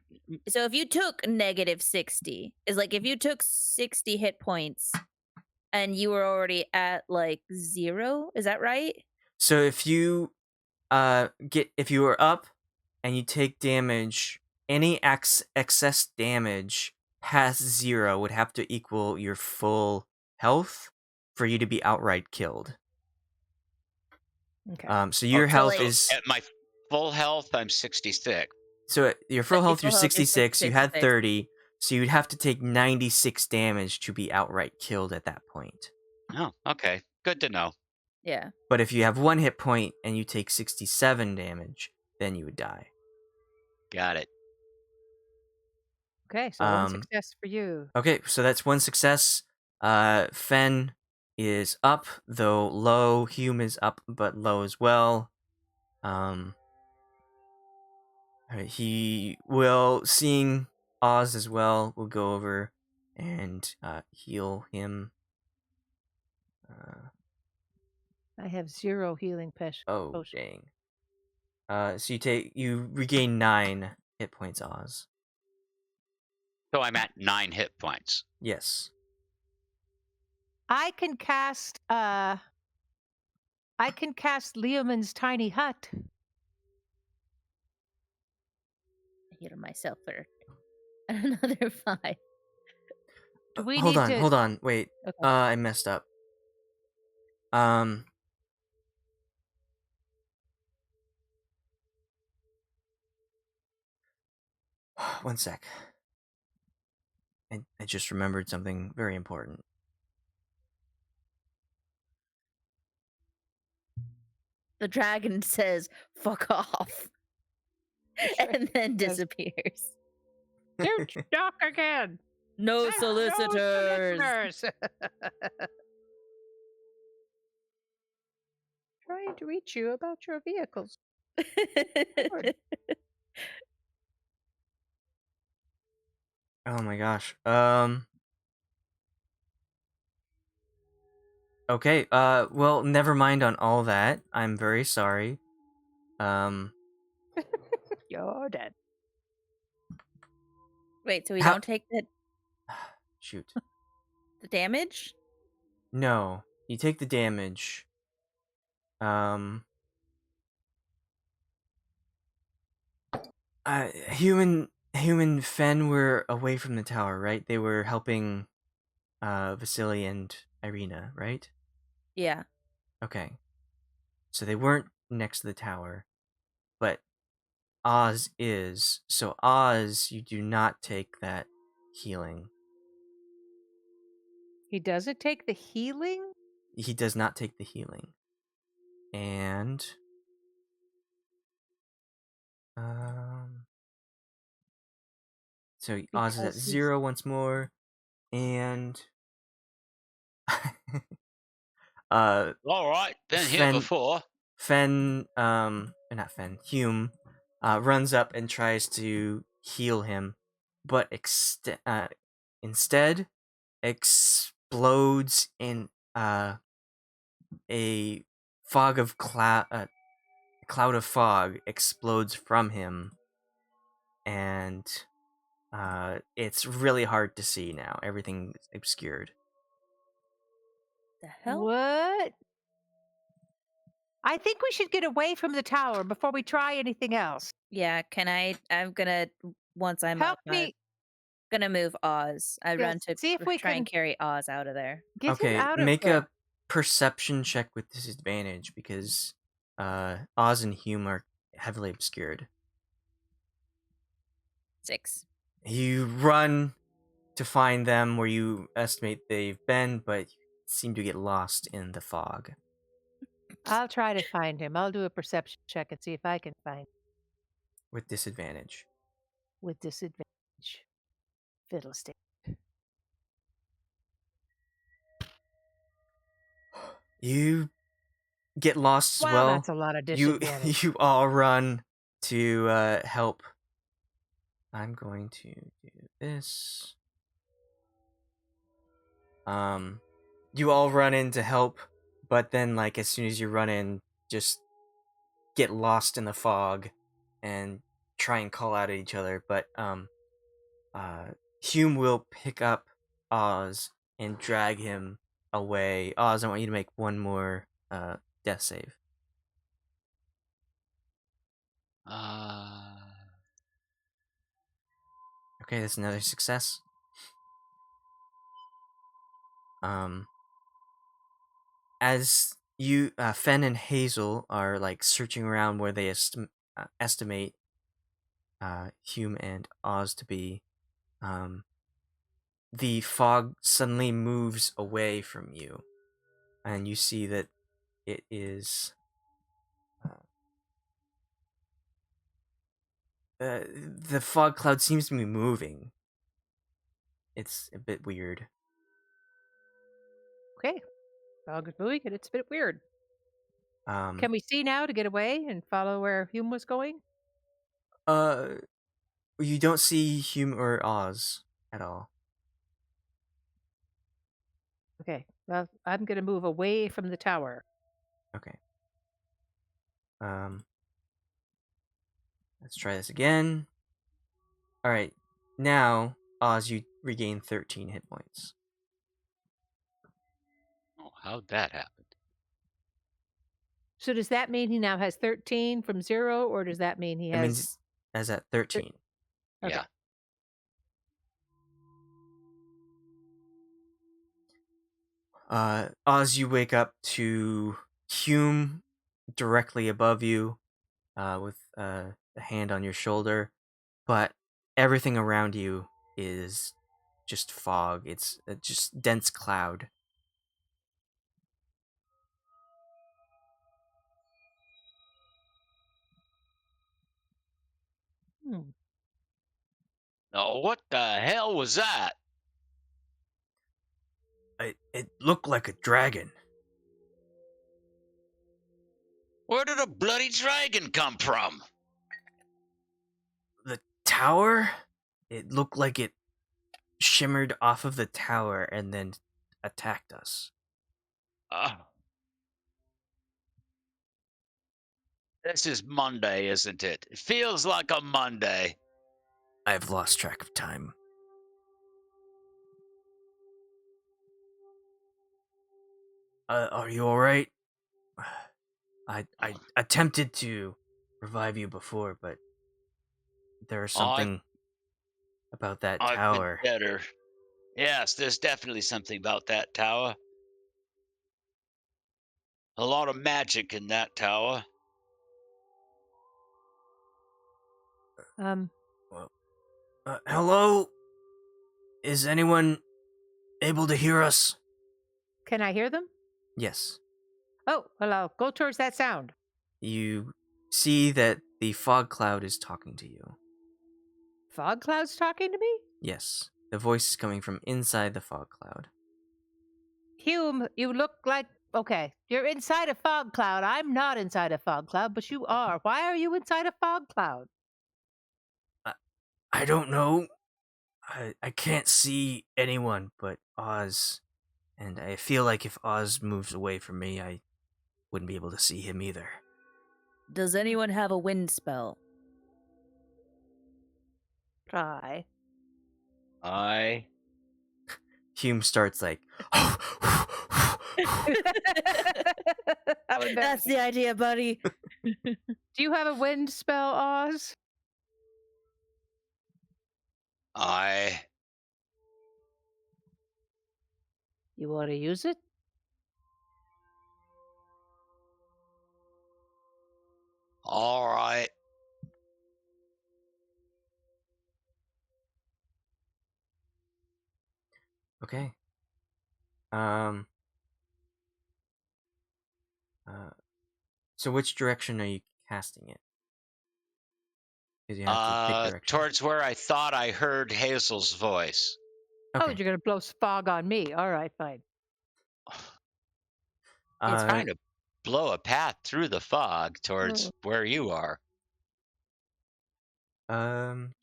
So if you took negative 60, is like if you took 60 hit points and you were already at like 0, is that right? So if you if you are up and you take damage, any excess damage past 0 would have to equal your full health for you to be outright killed. okay. So your health like- is at my full health, I'm 66. so at your full Your health, full you're health is 66. You had 66. 30, so you'd have to take 96 damage to be outright killed at that point. Oh, okay. Good to know. Yeah. But if you have 1 hit point and you take 67 damage, then you would die. Got it. Okay, so 1 Um, success for you. Okay, so that's 1 success. Fenn is up, though low. Hume is up, but low as well. He will, seeing Oz as well, will go over and heal him. I have 0 healing Oh, potion. dang. So you regain 9 hit points, Oz. So I'm at 9 hit points. Yes. I can cast Leoman's tiny hut. I healed myself for another 5. Do we Hold need on, to hold on, wait. Okay. I messed up. One sec. I just remembered something very important. The dragon says, "Fuck off," and then Does- disappears. You talk again. No No solicitors. solicitors. Trying to reach you about your vehicles. Lord. Oh my gosh. Okay, well, never mind on all that. I'm very sorry. You're dead. Wait, so we How- don't take Shoot. the damage? No, you take the damage. Human Fenn were away from the tower, right? They were helping Vasily and Ireena, right? Yeah. Okay. So they weren't next to the tower, but Oz is. So Oz, you do not take that healing. He doesn't take the healing? He does not take the healing. And so Oz is at Because he's- 0 once more, and All right, been here Fenn- before. not Fenn, Hume, runs up and tries to heal him, but instead explodes in a fog of cloud. A cloud of fog explodes from him, and it's really hard to see now. Everything's obscured. The hell? What? I think we should get away from the tower before we try anything else. Yeah, I'm gonna once I'm Help up, I'm me gonna move Oz. I Yes, run to see if we try and can- carry Oz out of there. get him Okay, out of make there. a perception check with disadvantage because Oz and Hume are heavily obscured. 6. You run to find them where you estimate they've been, but seem to get lost in the fog. I'll try to find him. I'll do a perception check and see if I can find him With disadvantage. with disadvantage. Fiddlestick. You get lost as Wow, well. that's a lot of You disadvantage. you all run to help. I'm going to do this. You all run in to help, but then like as soon as you run in, just get lost in the fog and try and call out at each other. But Hume will pick up Oz and drag him away. Oz, I want you to make one more death save. Okay, that's another success. As you, Fenn and Hazel are like searching around where they estimate Hume and Oz to be, the fog suddenly moves away from you, and you see that it is. The fog cloud seems to be moving. It's a bit weird. Okay. Fog is moving and it's a bit weird. Um, Can we see now to get away and follow where Hume was going? You don't see Hume or Oz at all. Okay. Well, I'm going to move away from the tower. Okay. Let's try this again. All right. Now, Oz, you regain 13 hit points. Oh, how'd that happen? So does that mean he now has 13 from 0, or does that mean he That has... means as at 13. Okay. Yeah. Oz, you wake up to Hume directly above you, with a hand on your shoulder, but everything around you is just fog. It's just dense cloud. Hmm. Oh, what the hell was that? It looked like a dragon. Where did a bloody dragon come from? The tower? It looked like it shimmered off of the tower and then attacked us. This is Monday, isn't it? It feels like a Monday. I've lost track of time. Are you alright? I attempted to revive you before, but there's something about that I've tower. been better. Yes, there's definitely something about that tower. A lot of magic in that tower. Hello? Is anyone able to hear us? Can I hear them? Yes. Oh, well, I'll go towards that sound. You see that the fog cloud is talking to you. Fog cloud's talking to me? Yes, the voice is coming from inside the fog cloud. Hume, you look like. Okay, you're inside a fog cloud. I'm not inside a fog cloud, but you are. Why are you inside a fog cloud? I don't know. I can't see anyone but Oz. And I feel like if Oz moves away from me, I wouldn't be able to see him either. Does anyone have a wind spell? Try. I Hume starts like, That's the idea, buddy. Do you have a wind spell, Oz? You want to use it? all right. okay. So which direction are you casting it? Because you have to pick direction. Towards where I thought I heard Hazel's voice. Oh, Okay. you're going to blow fog on me. All right, fine. It's Uh, trying to blow a path through the fog towards where you are. um,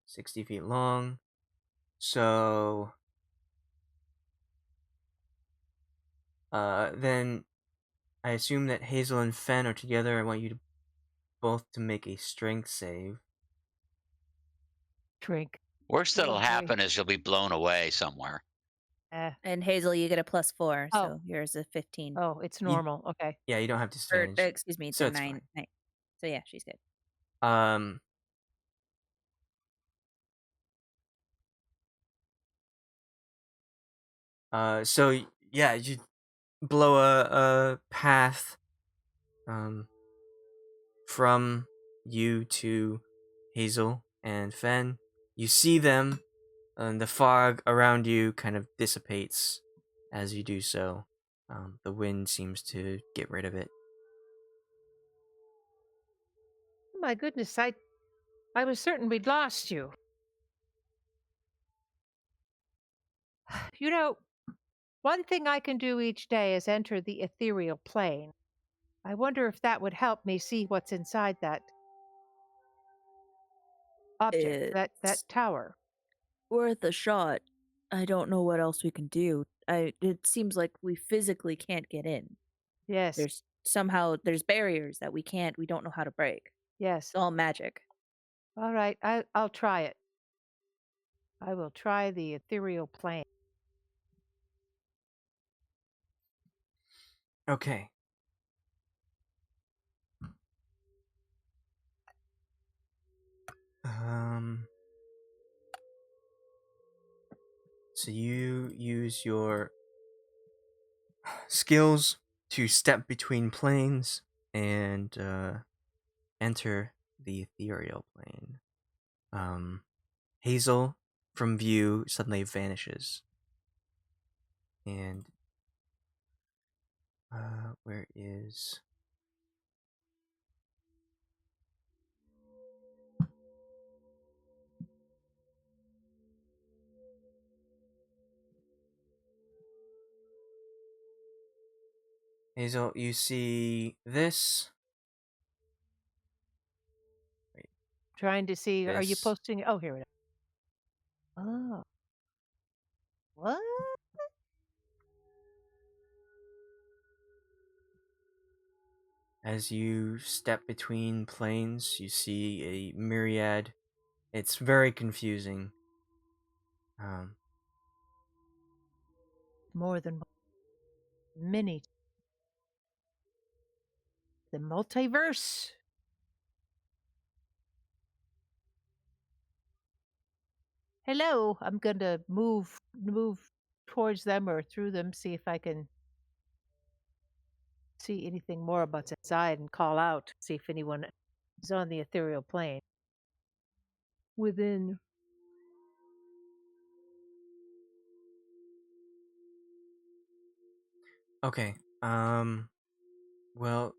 60 feet long. So, then I assume that Hazel and Fenn are together. I want you to both to make a strength save. Drink. Worst that'll Okay. happen is you'll be blown away somewhere. And Hazel, you get a +4, Oh. so yours is 15. Oh, it's normal. Okay. Yeah, you don't have to Or, stand. excuse me, it's So a it's 9. So yeah, she's good. So yeah, you blow a path, from you to Hazel and Fenn. You see them, and the fog around you kind of dissipates as you do so. The wind seems to get rid of it. Oh, my goodness, I was certain we'd lost you. You know, one thing I can do each day is enter the ethereal plane. I wonder if that would help me see what's inside that object, that It's tower. worth a shot. I don't know what else we can do. It seems like we physically can't get in. Yes. There's barriers that we don't know how to break. Yes. It's all magic. All right, I'll try it. I will try the ethereal plane. Okay. So you use your skills to step between planes and enter the ethereal plane. Hazel from view suddenly vanishes. And where is Hazel? You see this? Trying to see, are you This. posting? Oh, here it is. Oh. What? As you step between planes, you see a myriad. It's very confusing. More than many. The multiverse. Hello, I'm going to move towards them or through them, see if I can see anything more about what's inside and call out, see if anyone is on the ethereal plane. Within. Okay. Well,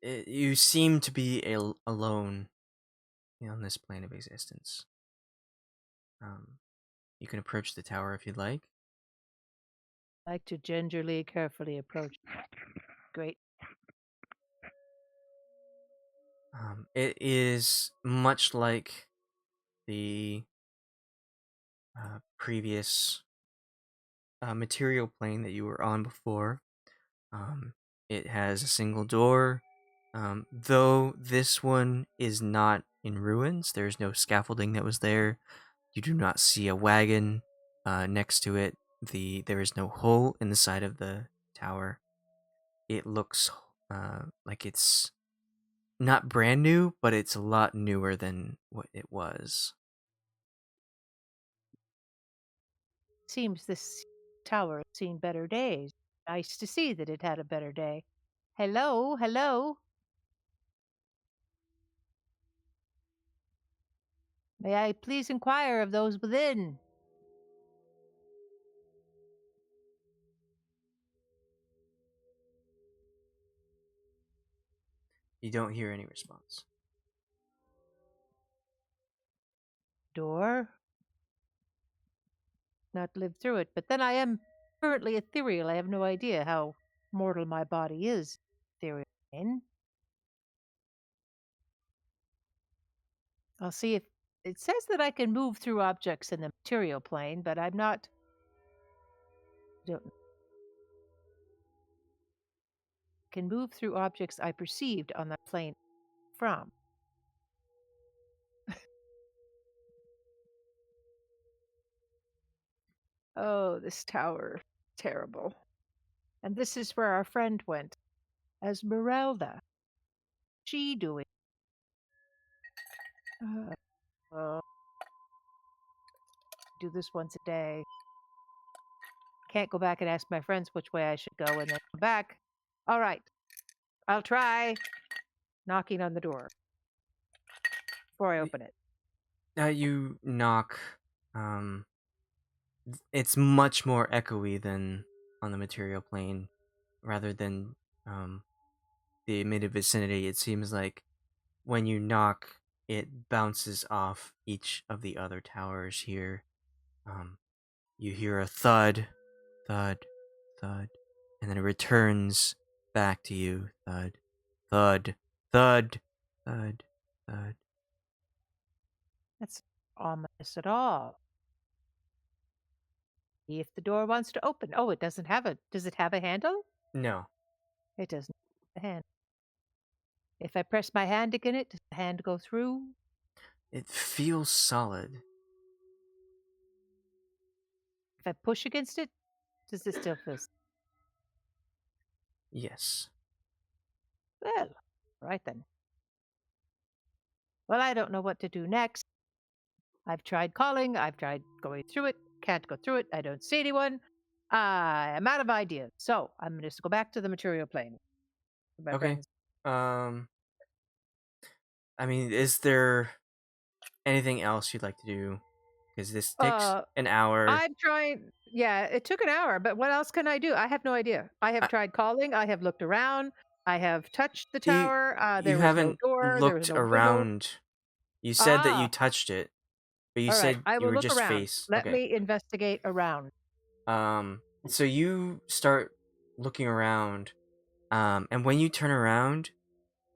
you seem to be alone on this plane of existence. You can approach the tower if you'd like. I like to gingerly, carefully approach. Great. It is much like the previous material plane that you were on before. It has a single door, though this one is not in ruins. There's no scaffolding that was there. You do not see a wagon next to it. There is no hole in the side of the tower. It looks like it's not brand new, but it's a lot newer than what it was. Seems this tower has seen better days. Nice to see that it had a better day. Hello, hello. May I please inquire of those within? You don't hear any response. Door? Not lived through it, but then I am currently ethereal. I have no idea how mortal my body is. Ethereal. I'll see if it says that I can move through objects in the material plane, but I'm not. Don't can move through objects I perceived on that plane from. Oh, this tower, terrible. And this is where our friend went, Esmeralda. She doing? Oh, do this once a day. Can't go back and ask my friends which way I should go and then come back. All right, I'll try knocking on the door before I open it. You knock. It's much more echoey than on the material plane, rather than the immediate vicinity. It seems like when you knock, it bounces off each of the other towers here. You hear a thud, thud, thud, and then it returns back to you. Thud, thud, thud, thud, thud. That's not ominous at all. See if the door wants to open. Oh, it doesn't have a. Does it have a handle? No, It doesn't have a hand. If I press my hand against it, does the hand go through? it feels solid. If I push against it, does it still feel? Yes. Well, right then. Well, I don't know what to do next. I've tried calling. I've tried going through it. Can't go through it. I don't see anyone. I'm out of ideas. So I'm going to go back to the material plane. With my Okay. friends. I mean, is there anything else you'd like to do? Because this takes an hour. I'm trying. Yeah, it took an hour, but what else can I do? I have no idea. I have tried calling. I have looked around. I have touched the tower. There You was no haven't door. There was looked no window. around. You said that you Ah, touched it, but you all right. said I you will were look just around. face. Let Okay. me investigate around. So you start looking around, and when you turn around,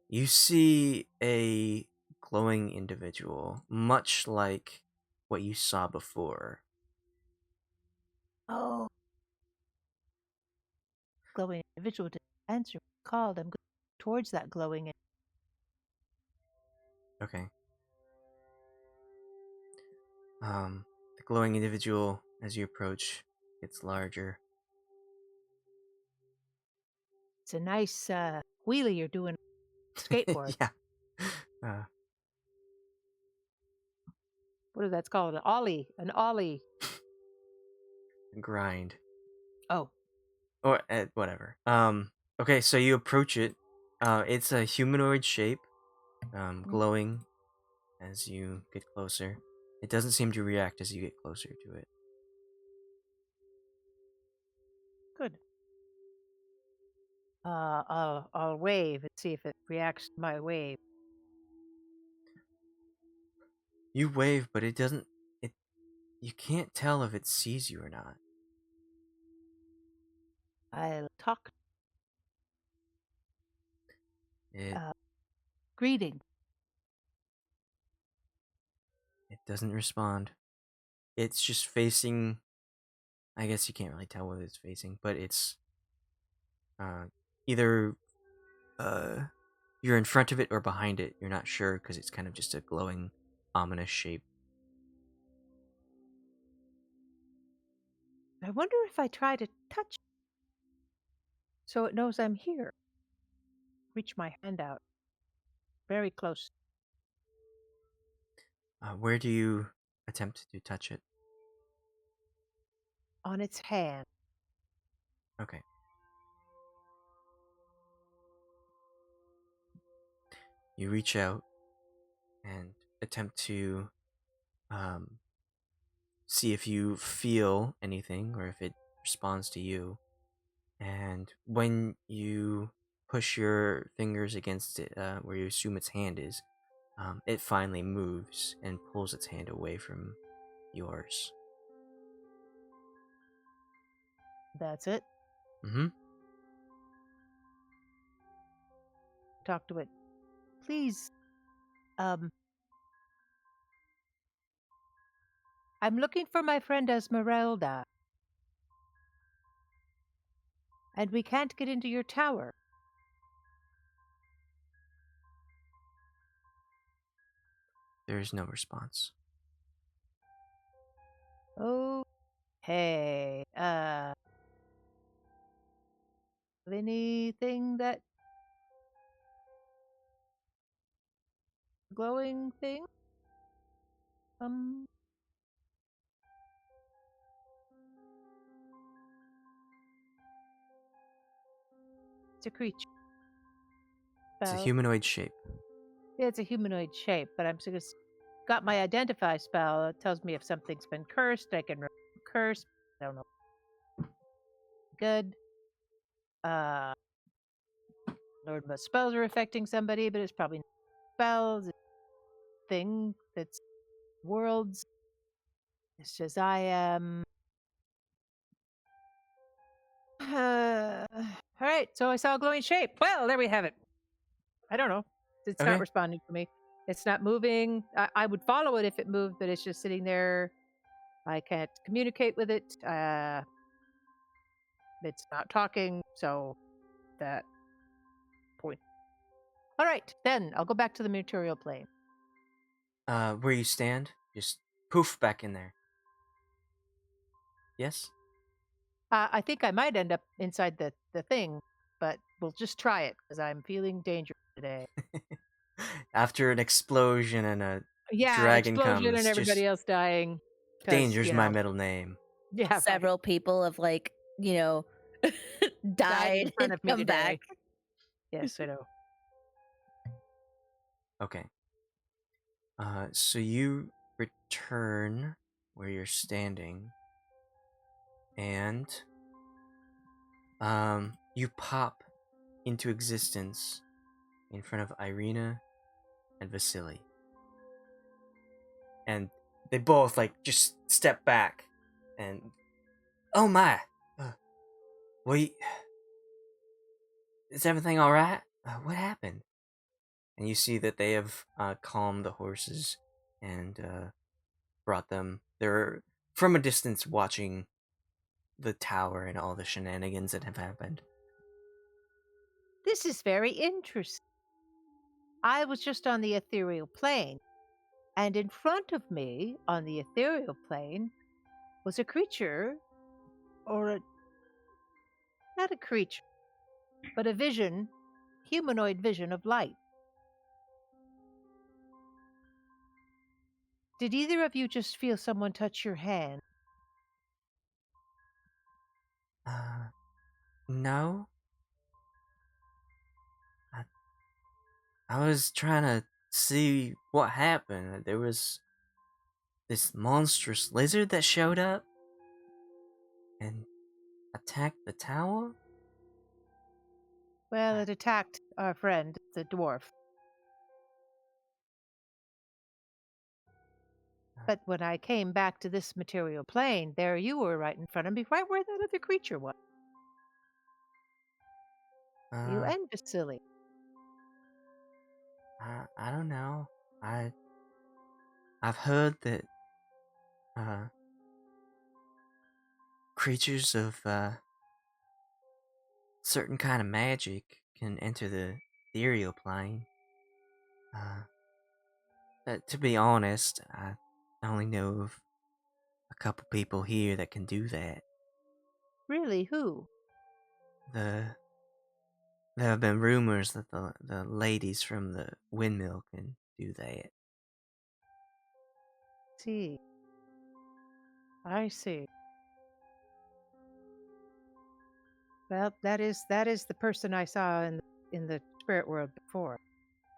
you see a glowing individual, much like what you saw before. Oh, glowing individual didn't answer. Called. I'm going towards that glowing. Okay. The glowing individual, as you approach, gets larger. It's a nice wheelie you're doing. Skateboard. Yeah. Uh, What is that called? An ollie. An ollie. grind. Oh, Or whatever. Okay, so you approach it. It's a humanoid shape, glowing as you get closer. It doesn't seem to react as you get closer to it. good. I'll wave and see if it reacts to my wave. You wave, but it doesn't. It. You can't tell if it sees you or not. I'll talk. It. Greeting. It doesn't respond. It's just facing. I guess you can't really tell what it's facing, but it's either you're in front of it or behind it. You're not sure because it's kind of just a glowing, ominous shape. I wonder if I try to touch it so it knows I'm here. Reach my hand out. Very close. Where do you attempt to touch it? On its hand. Okay. You reach out and attempt to see if you feel anything or if it responds to you. And when you push your fingers against it, where you assume its hand is, it finally moves and pulls its hand away from yours. That's it. Mm-hmm. Talk to it. Please, I'm looking for my friend Esmeralda. And we can't get into your tower. There is no response. Okay. Anything that glowing thing? It's a creature. It's a Spell. humanoid shape. Yeah, it's a humanoid shape, but I'm just got my identify spell. It tells me if something's been cursed. I can remove curse. I don't know. Good. Lord, what spells are affecting somebody, but it's probably not spells. It's a thing that's worlds. It's just I am. All right, so I saw a glowing shape. Well, there we have it. I don't know. It's Okay. not responding to me. It's not moving. I would follow it if it moved, but it's just sitting there. I can't communicate with it. It's not talking, so that point. All right, then I'll go back to the material plane. Where you stand, just poof back in there. Yes? I think I might end up inside the thing, but we'll just try it because I'm feeling dangerous today. After an explosion and a Yeah, dragon explosion comes, and everybody just else dying. 'Cause, danger's my middle name. Yeah, right. Several people have Died in died front and of me come today. back. Yes, I know. Okay. So you return where you're standing, and you pop into existence in front of Ireena and Vasily, and they both just step back, and oh my, wait, is everything all right? What happened? And you see that they have calmed the horses and brought them. They're from a distance watching the tower and all the shenanigans that have happened. This is very interesting. I was just on the ethereal plane, and in front of me on the ethereal plane was a creature, or not a creature, but a vision, humanoid vision of light. Did either of you just feel someone touch your hand? No. I was trying to see what happened. There was this monstrous lizard that showed up and attacked the tower. Well, it attacked our friend, the dwarf. But when I came back to this material plane, there you were right in front of me, right where that other creature was. You Uh, and Vasily. I don't know. I've heard that creatures of certain kind of magic can enter the ethereal plane. To be honest, I only know of a couple people here that can do that. Really, who? The There have been rumors that the ladies from the windmill can do that. See. I see. Well, that is the person I saw in the spirit world before.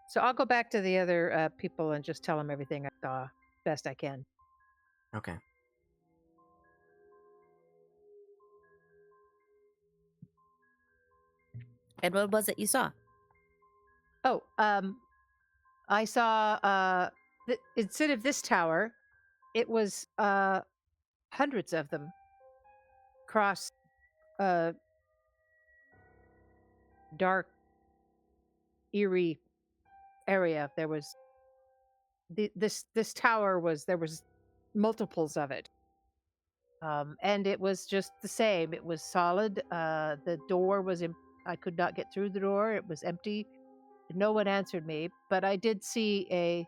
So I'll go back to the other people and just tell them everything I saw best I can. Okay. And what was it you saw? Oh, I saw instead of this tower, it was hundreds of them across a dark, eerie area. There was this tower was there was multiples of it. And it was just the same. It was solid. The door was I could not get through the door. It was empty. No one answered me, but I did see a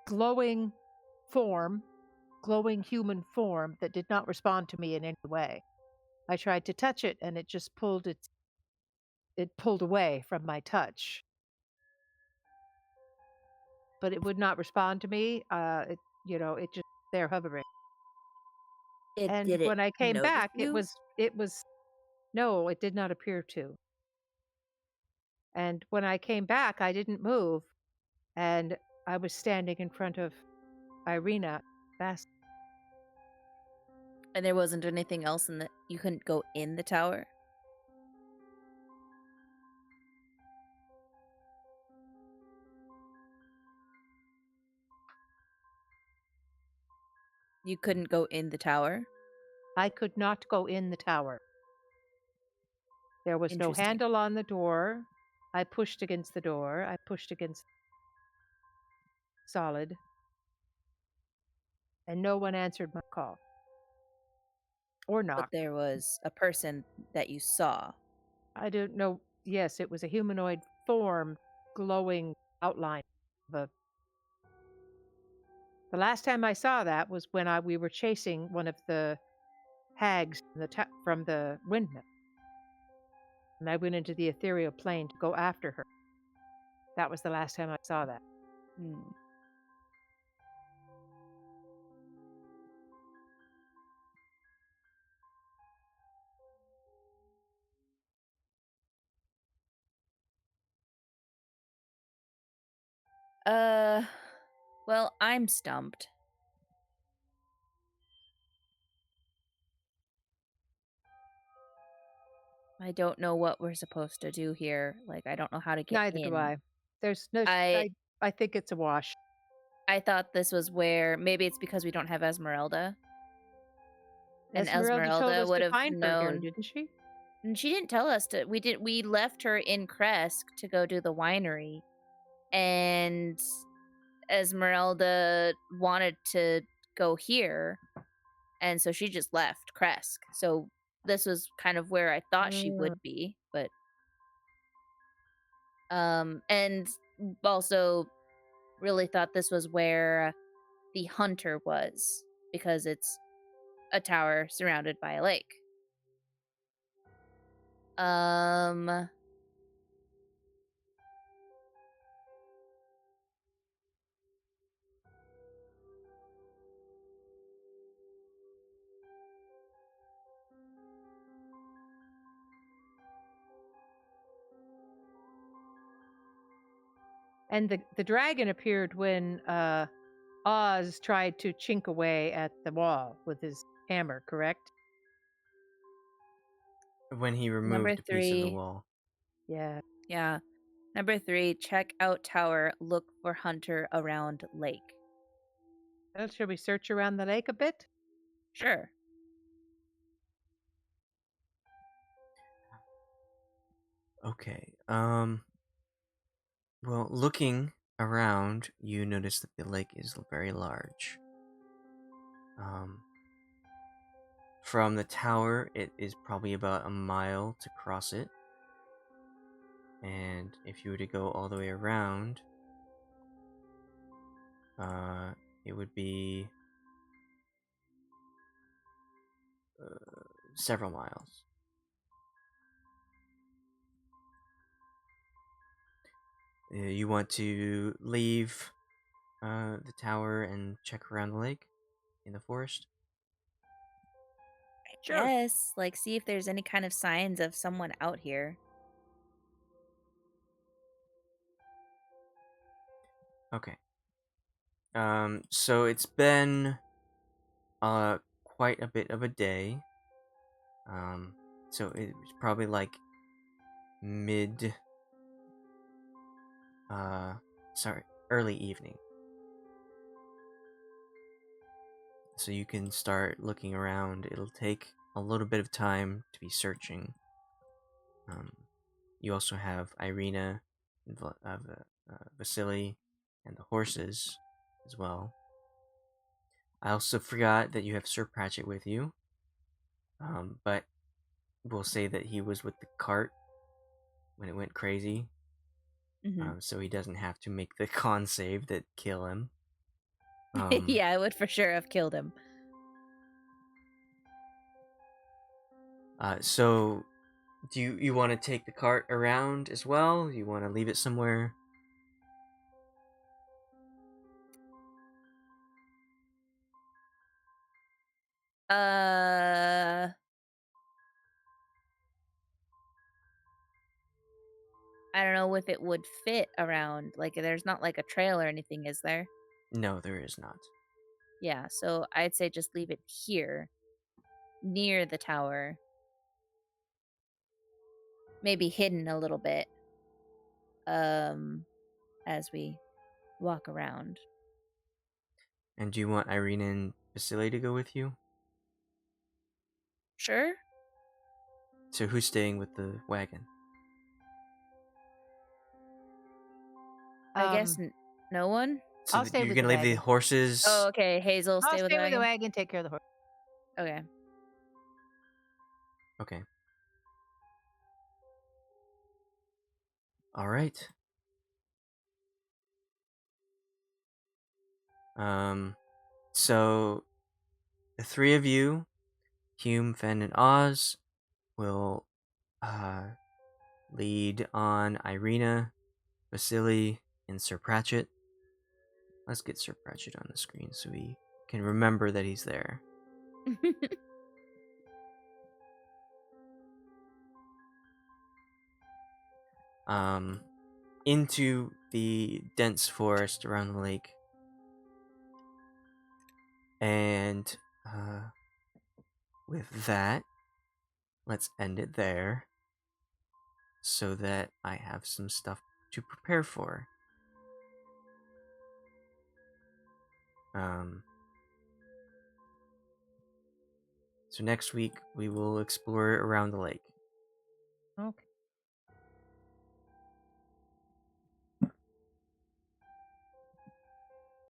glowing glowing human form that did not respond to me in any way. I tried to touch it, and it just it pulled away from my touch. But it would not respond to me. It just there hovering. And Did it when I came notice back, you? it was no, it did not appear to. And when I came back, I didn't move, and I was standing in front of Ireena. Fast. And there wasn't anything else in the. You couldn't go in the tower. You couldn't go in the tower. I could not go in the tower. There was no Interesting. handle on the door. I pushed against the door. I pushed against solid, and no one answered my call or But knocked. there was a person that you saw. I don't know. Yes, it was a humanoid form, glowing outline of a. The last time I saw that was when we were chasing one of the hags from the windmill, and I went into the ethereal plane to go after her. That was the last time I saw that. Hmm. Well, I'm stumped. I don't know what we're supposed to do here. Like, I don't know how to get Neither in. do I. There's no. I think it's a wash. I thought this was where maybe it's because we don't have Esmeralda. And Esmeralda told Esmeralda us would to have find her here, known. didn't she? And she didn't tell us to. We left her in Krezk to go do the winery, and Esmeralda wanted to go here, and so she just left Krezk. So this was kind of where I thought she would be, but and also really thought this was where the hunter was, because it's a tower surrounded by a lake. And the dragon appeared when Oz tried to chink away at the wall with his hammer, correct? When he removed Number a piece of the 3. wall. Yeah. Yeah. Number 3, check out tower, look for hunter around lake. Well, should we search around the lake a bit? Sure. Okay. Well, looking around, you notice that the lake is very large. From the tower, it is probably about a mile to cross it. And if you were to go all the way around, it would be several miles. You want to leave the tower and check around the lake in the forest? Sure. Yes, like see if there's any kind of signs of someone out here. Okay. So it's been quite a bit of a day. So it was probably like mid early evening. So you can start looking around. It'll take a little bit of time to be searching. You also have Ireena, and Vasily, and the horses as well. I also forgot that you have Sir Pratchett with you. But we'll say that he was with the cart when it went crazy. So he doesn't have to make the con save that kill him. Yeah, I would for sure have killed him. So do you want to take the cart around as well? You want to leave it somewhere? I don't know if it would fit around. Like, there's not like a trail or anything, is there? No, there is not. Yeah, so I'd say just leave it here, near the tower. Maybe hidden a little bit, as we walk around. And do you want Ireena and Vasily to go with you? Sure. So who's staying with the wagon? I guess no one. So I'll stay you're with gonna the leave the wagon. horses. Oh, okay. Hazel, I'll stay with the wagon. wagon, take care of the horse. Okay. Okay. All right. So the three of you, Hume, Fenn, and Oz, will lead on Ireena, Vasily, and Sir Pratchett. Let's get Sir Pratchett on the screen so we can remember that he's there. Into the dense forest around the lake. And with that, let's end it there so that I have some stuff to prepare for. So next week we will explore around the lake. Okay.